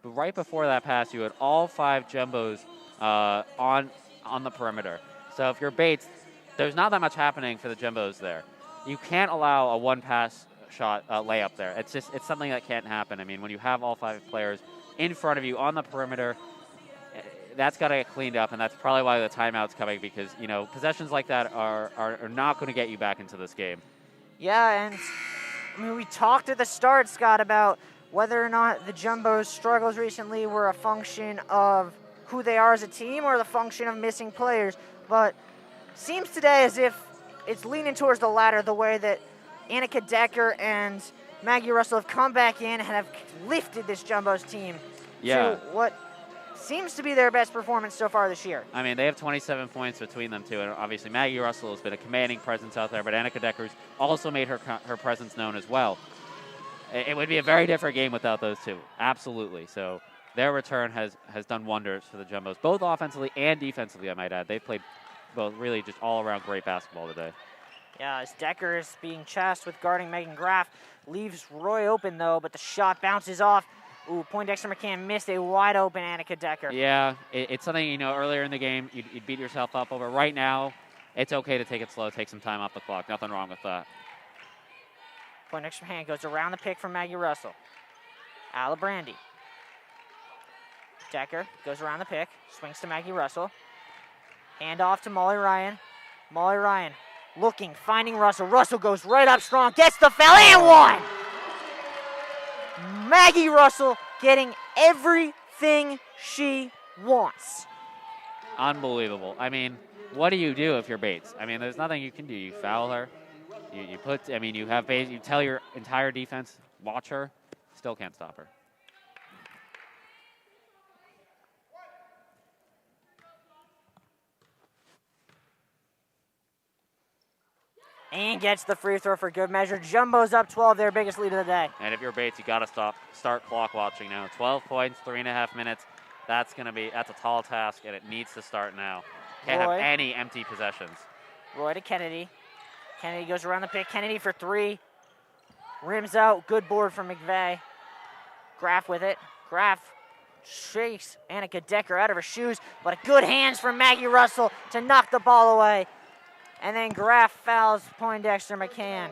right before that pass, you had all 5 Jumbos on the perimeter. So if you're Bates, there's not that much happening for the Jumbos there. You can't allow a one-pass shot layup there. It's something that can't happen. I mean, when you have all 5 players in front of you on the perimeter, that's got to get cleaned up, and that's probably why the timeout's coming because, possessions like that are not going to get you back into this game. Yeah, and we talked at the start, Scott, about whether or not the Jumbo's struggles recently were a function of who they are as a team or the function of missing players. But seems today as if it's leaning towards the latter, the way that Annika Decker and Maggie Russell have come back in and have lifted this Jumbo's team to what seems to be their best performance so far this year. I mean, they have 27 points between them two, and obviously Maggie Russell has been a commanding presence out there, but Annika Decker's also made her presence known as well. It would be a very different game without those two, absolutely. So their return has done wonders for the Jumbos, both offensively and defensively, I might add. They've played both really just all-around great basketball today. Yeah, as Decker is being chased with guarding Megan Graff. Leaves Roy open, though, but the shot bounces off. Ooh, Poindexter McCann missed a wide-open Annika Decker. Yeah, it's something, earlier in the game, you'd beat yourself up over. Right now, it's okay to take it slow, take some time off the clock. Nothing wrong with that. Poindexter McCann goes around the pick from Maggie Russell. Alibrandi. Decker goes around the pick, swings to Maggie Russell. Hand off to Molly Ryan. Molly Ryan looking, finding Russell. Russell goes right up strong, gets the foul, and one! Maggie Russell getting everything she wants. Unbelievable. I mean, what do you do if you're Bates? I mean, there's nothing you can do. You foul her. You have Bates. You tell your entire defense, watch her. Still can't stop her. And gets the free throw for good measure. Jumbo's up 12, their biggest lead of the day. And if you're Bates, you got to start clock watching now. 12 points, 3.5 minutes. That's a tall task, and it needs to start now. Can't have any empty possessions. Roy to Kennedy. Kennedy goes around the pick. Kennedy for three. Rims out. Good board from McVeigh. Graff with it. Graff shakes Annika Decker out of her shoes, but a good hands from Maggie Russell to knock the ball away. And then Graff fouls Poindexter McCann.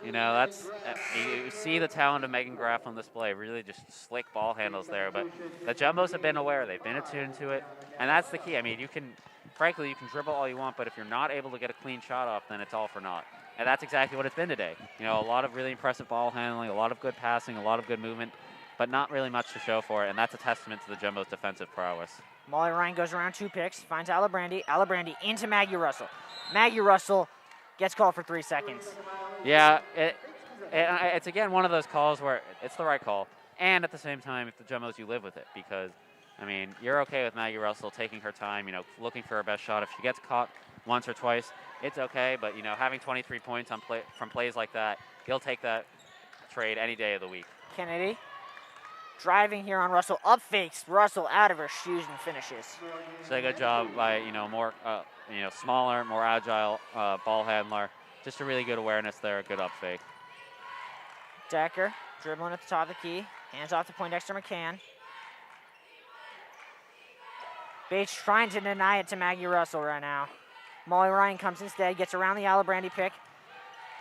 You see the talent of Megan Graff on display. Really just slick ball handles there. But the Jumbos have been aware. They've been attuned to it. And that's the key. I mean, you can dribble all you want, but if you're not able to get a clean shot off, then it's all for naught. And that's exactly what it's been today. A lot of really impressive ball handling, a lot of good passing, a lot of good movement, but not really much to show for it. And that's a testament to the Jumbos' defensive prowess. Molly Ryan goes around 2 picks, finds Alibrandi. Alibrandi into Maggie Russell. Maggie Russell gets called for 3 seconds. Yeah, it's again one of those calls where it's the right call. And at the same time, if the Jumbos, you live with it because, you're okay with Maggie Russell taking her time, looking for her best shot. If she gets caught once or twice, it's okay. But, having 23 points from plays like that, you'll take that trade any day of the week. Kennedy driving here on Russell, up fakes Russell out of her shoes and finishes. So a good job by, more, smaller, more agile ball handler. Just a really good awareness there, a good up fake. Decker dribbling at the top of the key, hands off to Poindexter McCann. Bates trying to deny it to Maggie Russell right now. Molly Ryan comes instead, gets around the Alibrandi pick.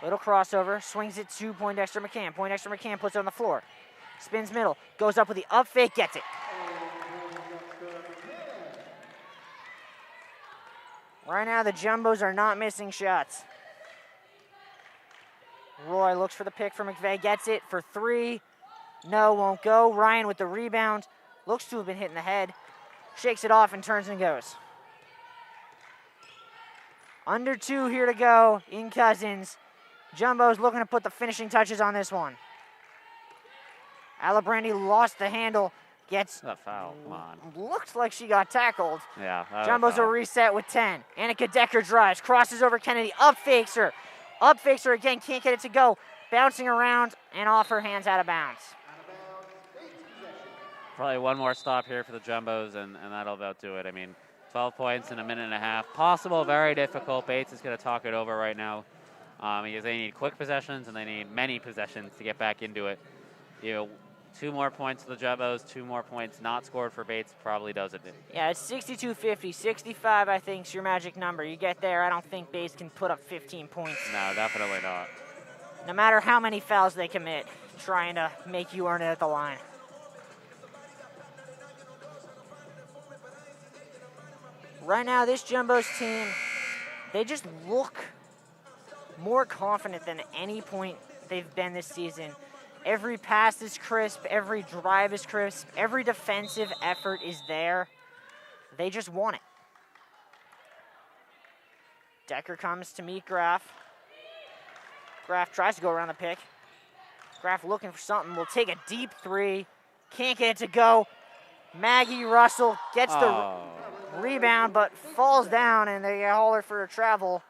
Little crossover, swings it to Poindexter McCann. Poindexter McCann puts it on the floor. Spins middle, goes up with the up fake, gets it. Right now, the Jumbos are not missing shots. Roy looks for the pick for McVeigh, gets it for 3. No, won't go. Ryan with the rebound. Looks to have been hit in the head. Shakes it off and turns and goes. Under 2 here to go in Cousins. Jumbo's looking to put the finishing touches on this one. Alibrandi lost the handle. Gets that foul, come on. Looks like she got tackled. Yeah. Jumbo's a reset with 10. Annika Decker drives, crosses over Kennedy, up fakes her. Up fakes her again, can't get it to go. Bouncing around and off her hands out of bounds. Probably one more stop here for the Jumbos, and that'll about do it. 12 points in a minute and a half. Possible, very difficult. Bates is going to talk it over right now because they need quick possessions and they need many possessions to get back into it. 2 more points to the Jumbos, 2 more points not scored for Bates probably does it. Yeah, it's 62-50. 65, I think, is your magic number. You get there, I don't think Bates can put up 15 points. No, definitely not. No matter how many fouls they commit, trying to make you earn it at the line. Right now, this Jumbos team, they just look more confident than any point they've been this season. Every pass is crisp. Every drive is crisp. Every defensive effort is there. They just want it. Decker comes to meet Graf. Graf tries to go around the pick. Graf looking for something. Will take a deep three. Can't get it to go. Maggie Russell gets the rebound, but falls down, and they haul her for a travel.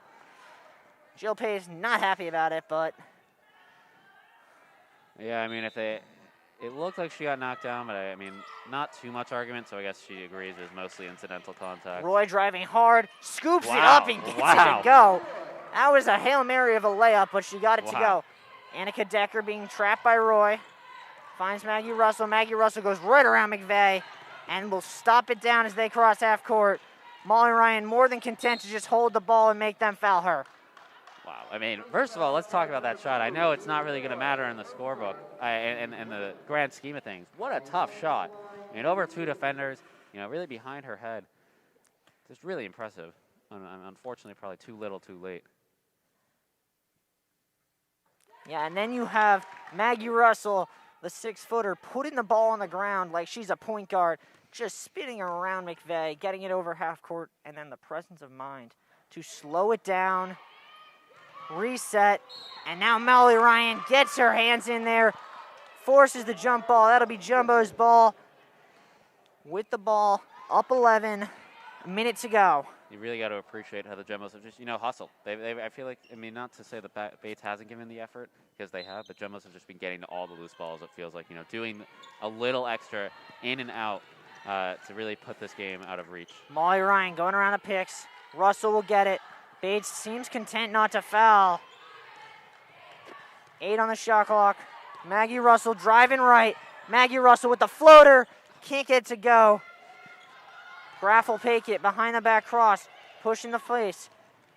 Jill Pay's not happy about it, but... Yeah, I mean, it looked like she got knocked down, but I mean, not too much argument, so I guess she agrees it was mostly incidental contact. Roy driving hard, scoops it up and gets it to go. That was a Hail Mary of a layup, but she got it to go. Annika Decker being trapped by Roy. Finds Maggie Russell. Maggie Russell goes right around McVeigh and will stop it down as they cross half court. Molly Ryan more than content to just hold the ball and make them foul her. Wow. I mean, first of all, let's talk about that shot. I know it's not really going to matter in the scorebook and the grand scheme of things. What a tough shot. I mean, over 2 defenders, really behind her head. Just really impressive. Unfortunately, probably too little, too late. Yeah, and then you have Maggie Russell, the 6-footer, putting the ball on the ground like she's a point guard, just spinning around McVeigh, getting it over half court, and then the presence of mind to slow it down, reset, and now Molly Ryan gets her hands in there, forces the jump ball. That'll be Jumbo's ball. With the ball, up 11, a minute to go. You really got to appreciate how the Jumbos have just, hustled. I feel like, not to say that Bates hasn't given the effort, because they have, but Jumbos have just been getting to all the loose balls, it feels like, doing a little extra in and out to really put this game out of reach. Molly Ryan going around the picks. Russell will get it. Bates seems content not to foul. 8 on the shot clock. Maggie Russell driving right. Maggie Russell with the floater. Can't get it to go. Graf will take it behind the back cross. Pushing the face.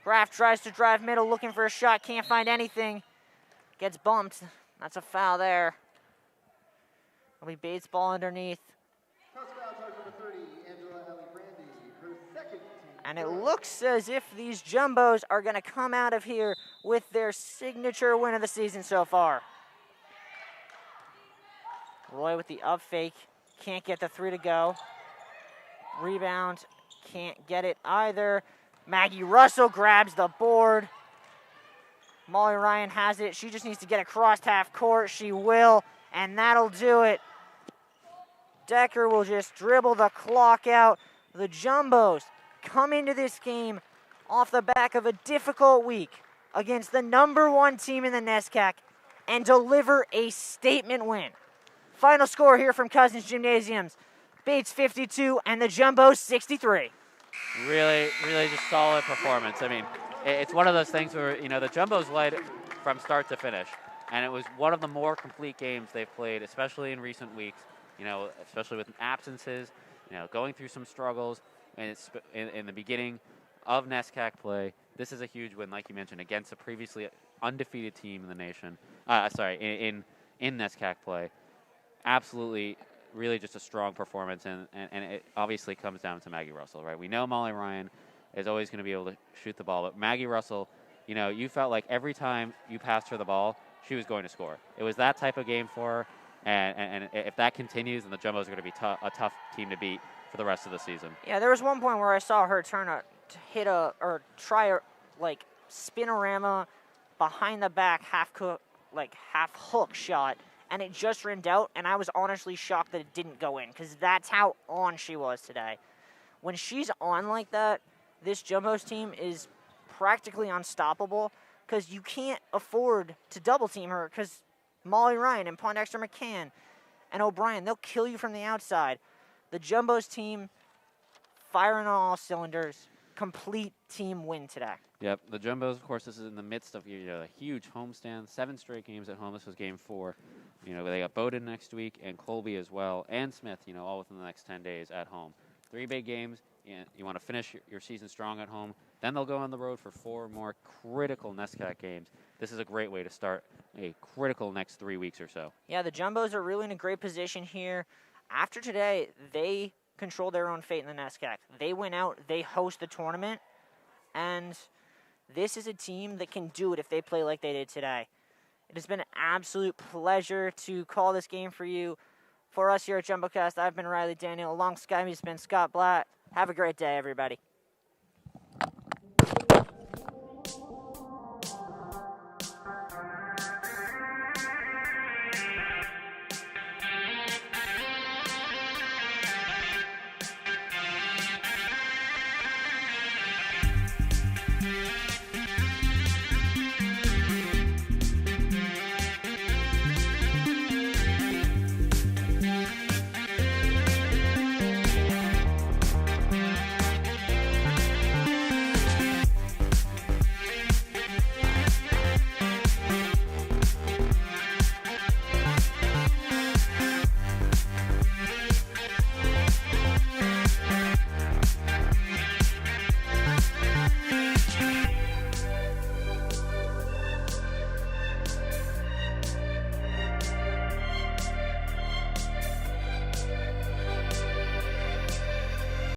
Graf tries to drive middle, looking for a shot. Can't find anything. Gets bumped. That's a foul there. It'll be Bates ball underneath. And it looks as if these Jumbos are going to come out of here with their signature win of the season so far. Roy with the up fake. Can't get the 3 to go. Rebound. Can't get it either. Maggie Russell grabs the board. Molly Ryan has it. She just needs to get across half court. She will, and that'll do it. Decker will just dribble the clock out. The Jumbos come into this game off the back of a difficult week against the #1 team in the NESCAC and deliver a statement win. Final score here from Cousins Gymnasiums. Bates 52 and the Jumbos 63. Really, really just solid performance. I mean, it's one of those things where, the Jumbos led from start to finish. And it was one of the more complete games they've played, especially in recent weeks, especially with absences, going through some struggles. And it's in the beginning of NESCAC play. This is a huge win, like you mentioned, against a previously undefeated team in the nation. In NESCAC play. Absolutely, really just a strong performance, and it obviously comes down to Maggie Russell, right? We know Molly Ryan is always going to be able to shoot the ball, but Maggie Russell, you felt like every time you passed her the ball, she was going to score. It was that type of game for her, and if that continues, then the Jumbos are going to be a tough team to beat for the rest of the season. Yeah, there was one point where I saw her try a spinorama behind the back half hook shot, and it just rimmed out, and I was honestly shocked that it didn't go in, because that's how on she was today. When she's on like that, this Jumbos team is practically unstoppable, because you can't afford to double team her, because Molly Ryan and Pondexter McCann and O'Brien, they'll kill you from the outside. The Jumbos team firing on all cylinders. Complete team win today. Yep, the Jumbos, of course, this is in the midst of a huge homestand. 7 straight games at home. This was game 4. They got Bowdoin next week and Colby as well, and Smith, all within the next 10 days at home. 3 big games. You want to finish your season strong at home. Then they'll go on the road for 4 more critical NESCAC games. This is a great way to start a critical next 3 weeks or so. Yeah, the Jumbos are really in a great position here. After today, they control their own fate in the NESCAC. They win out, they host the tournament, and this is a team that can do it if they play like they did today. It has been an absolute pleasure to call this game for you. For us here at JumboCast, I've been Riley Daniel. Alongside me has been Scott Blatt. Have a great day, everybody.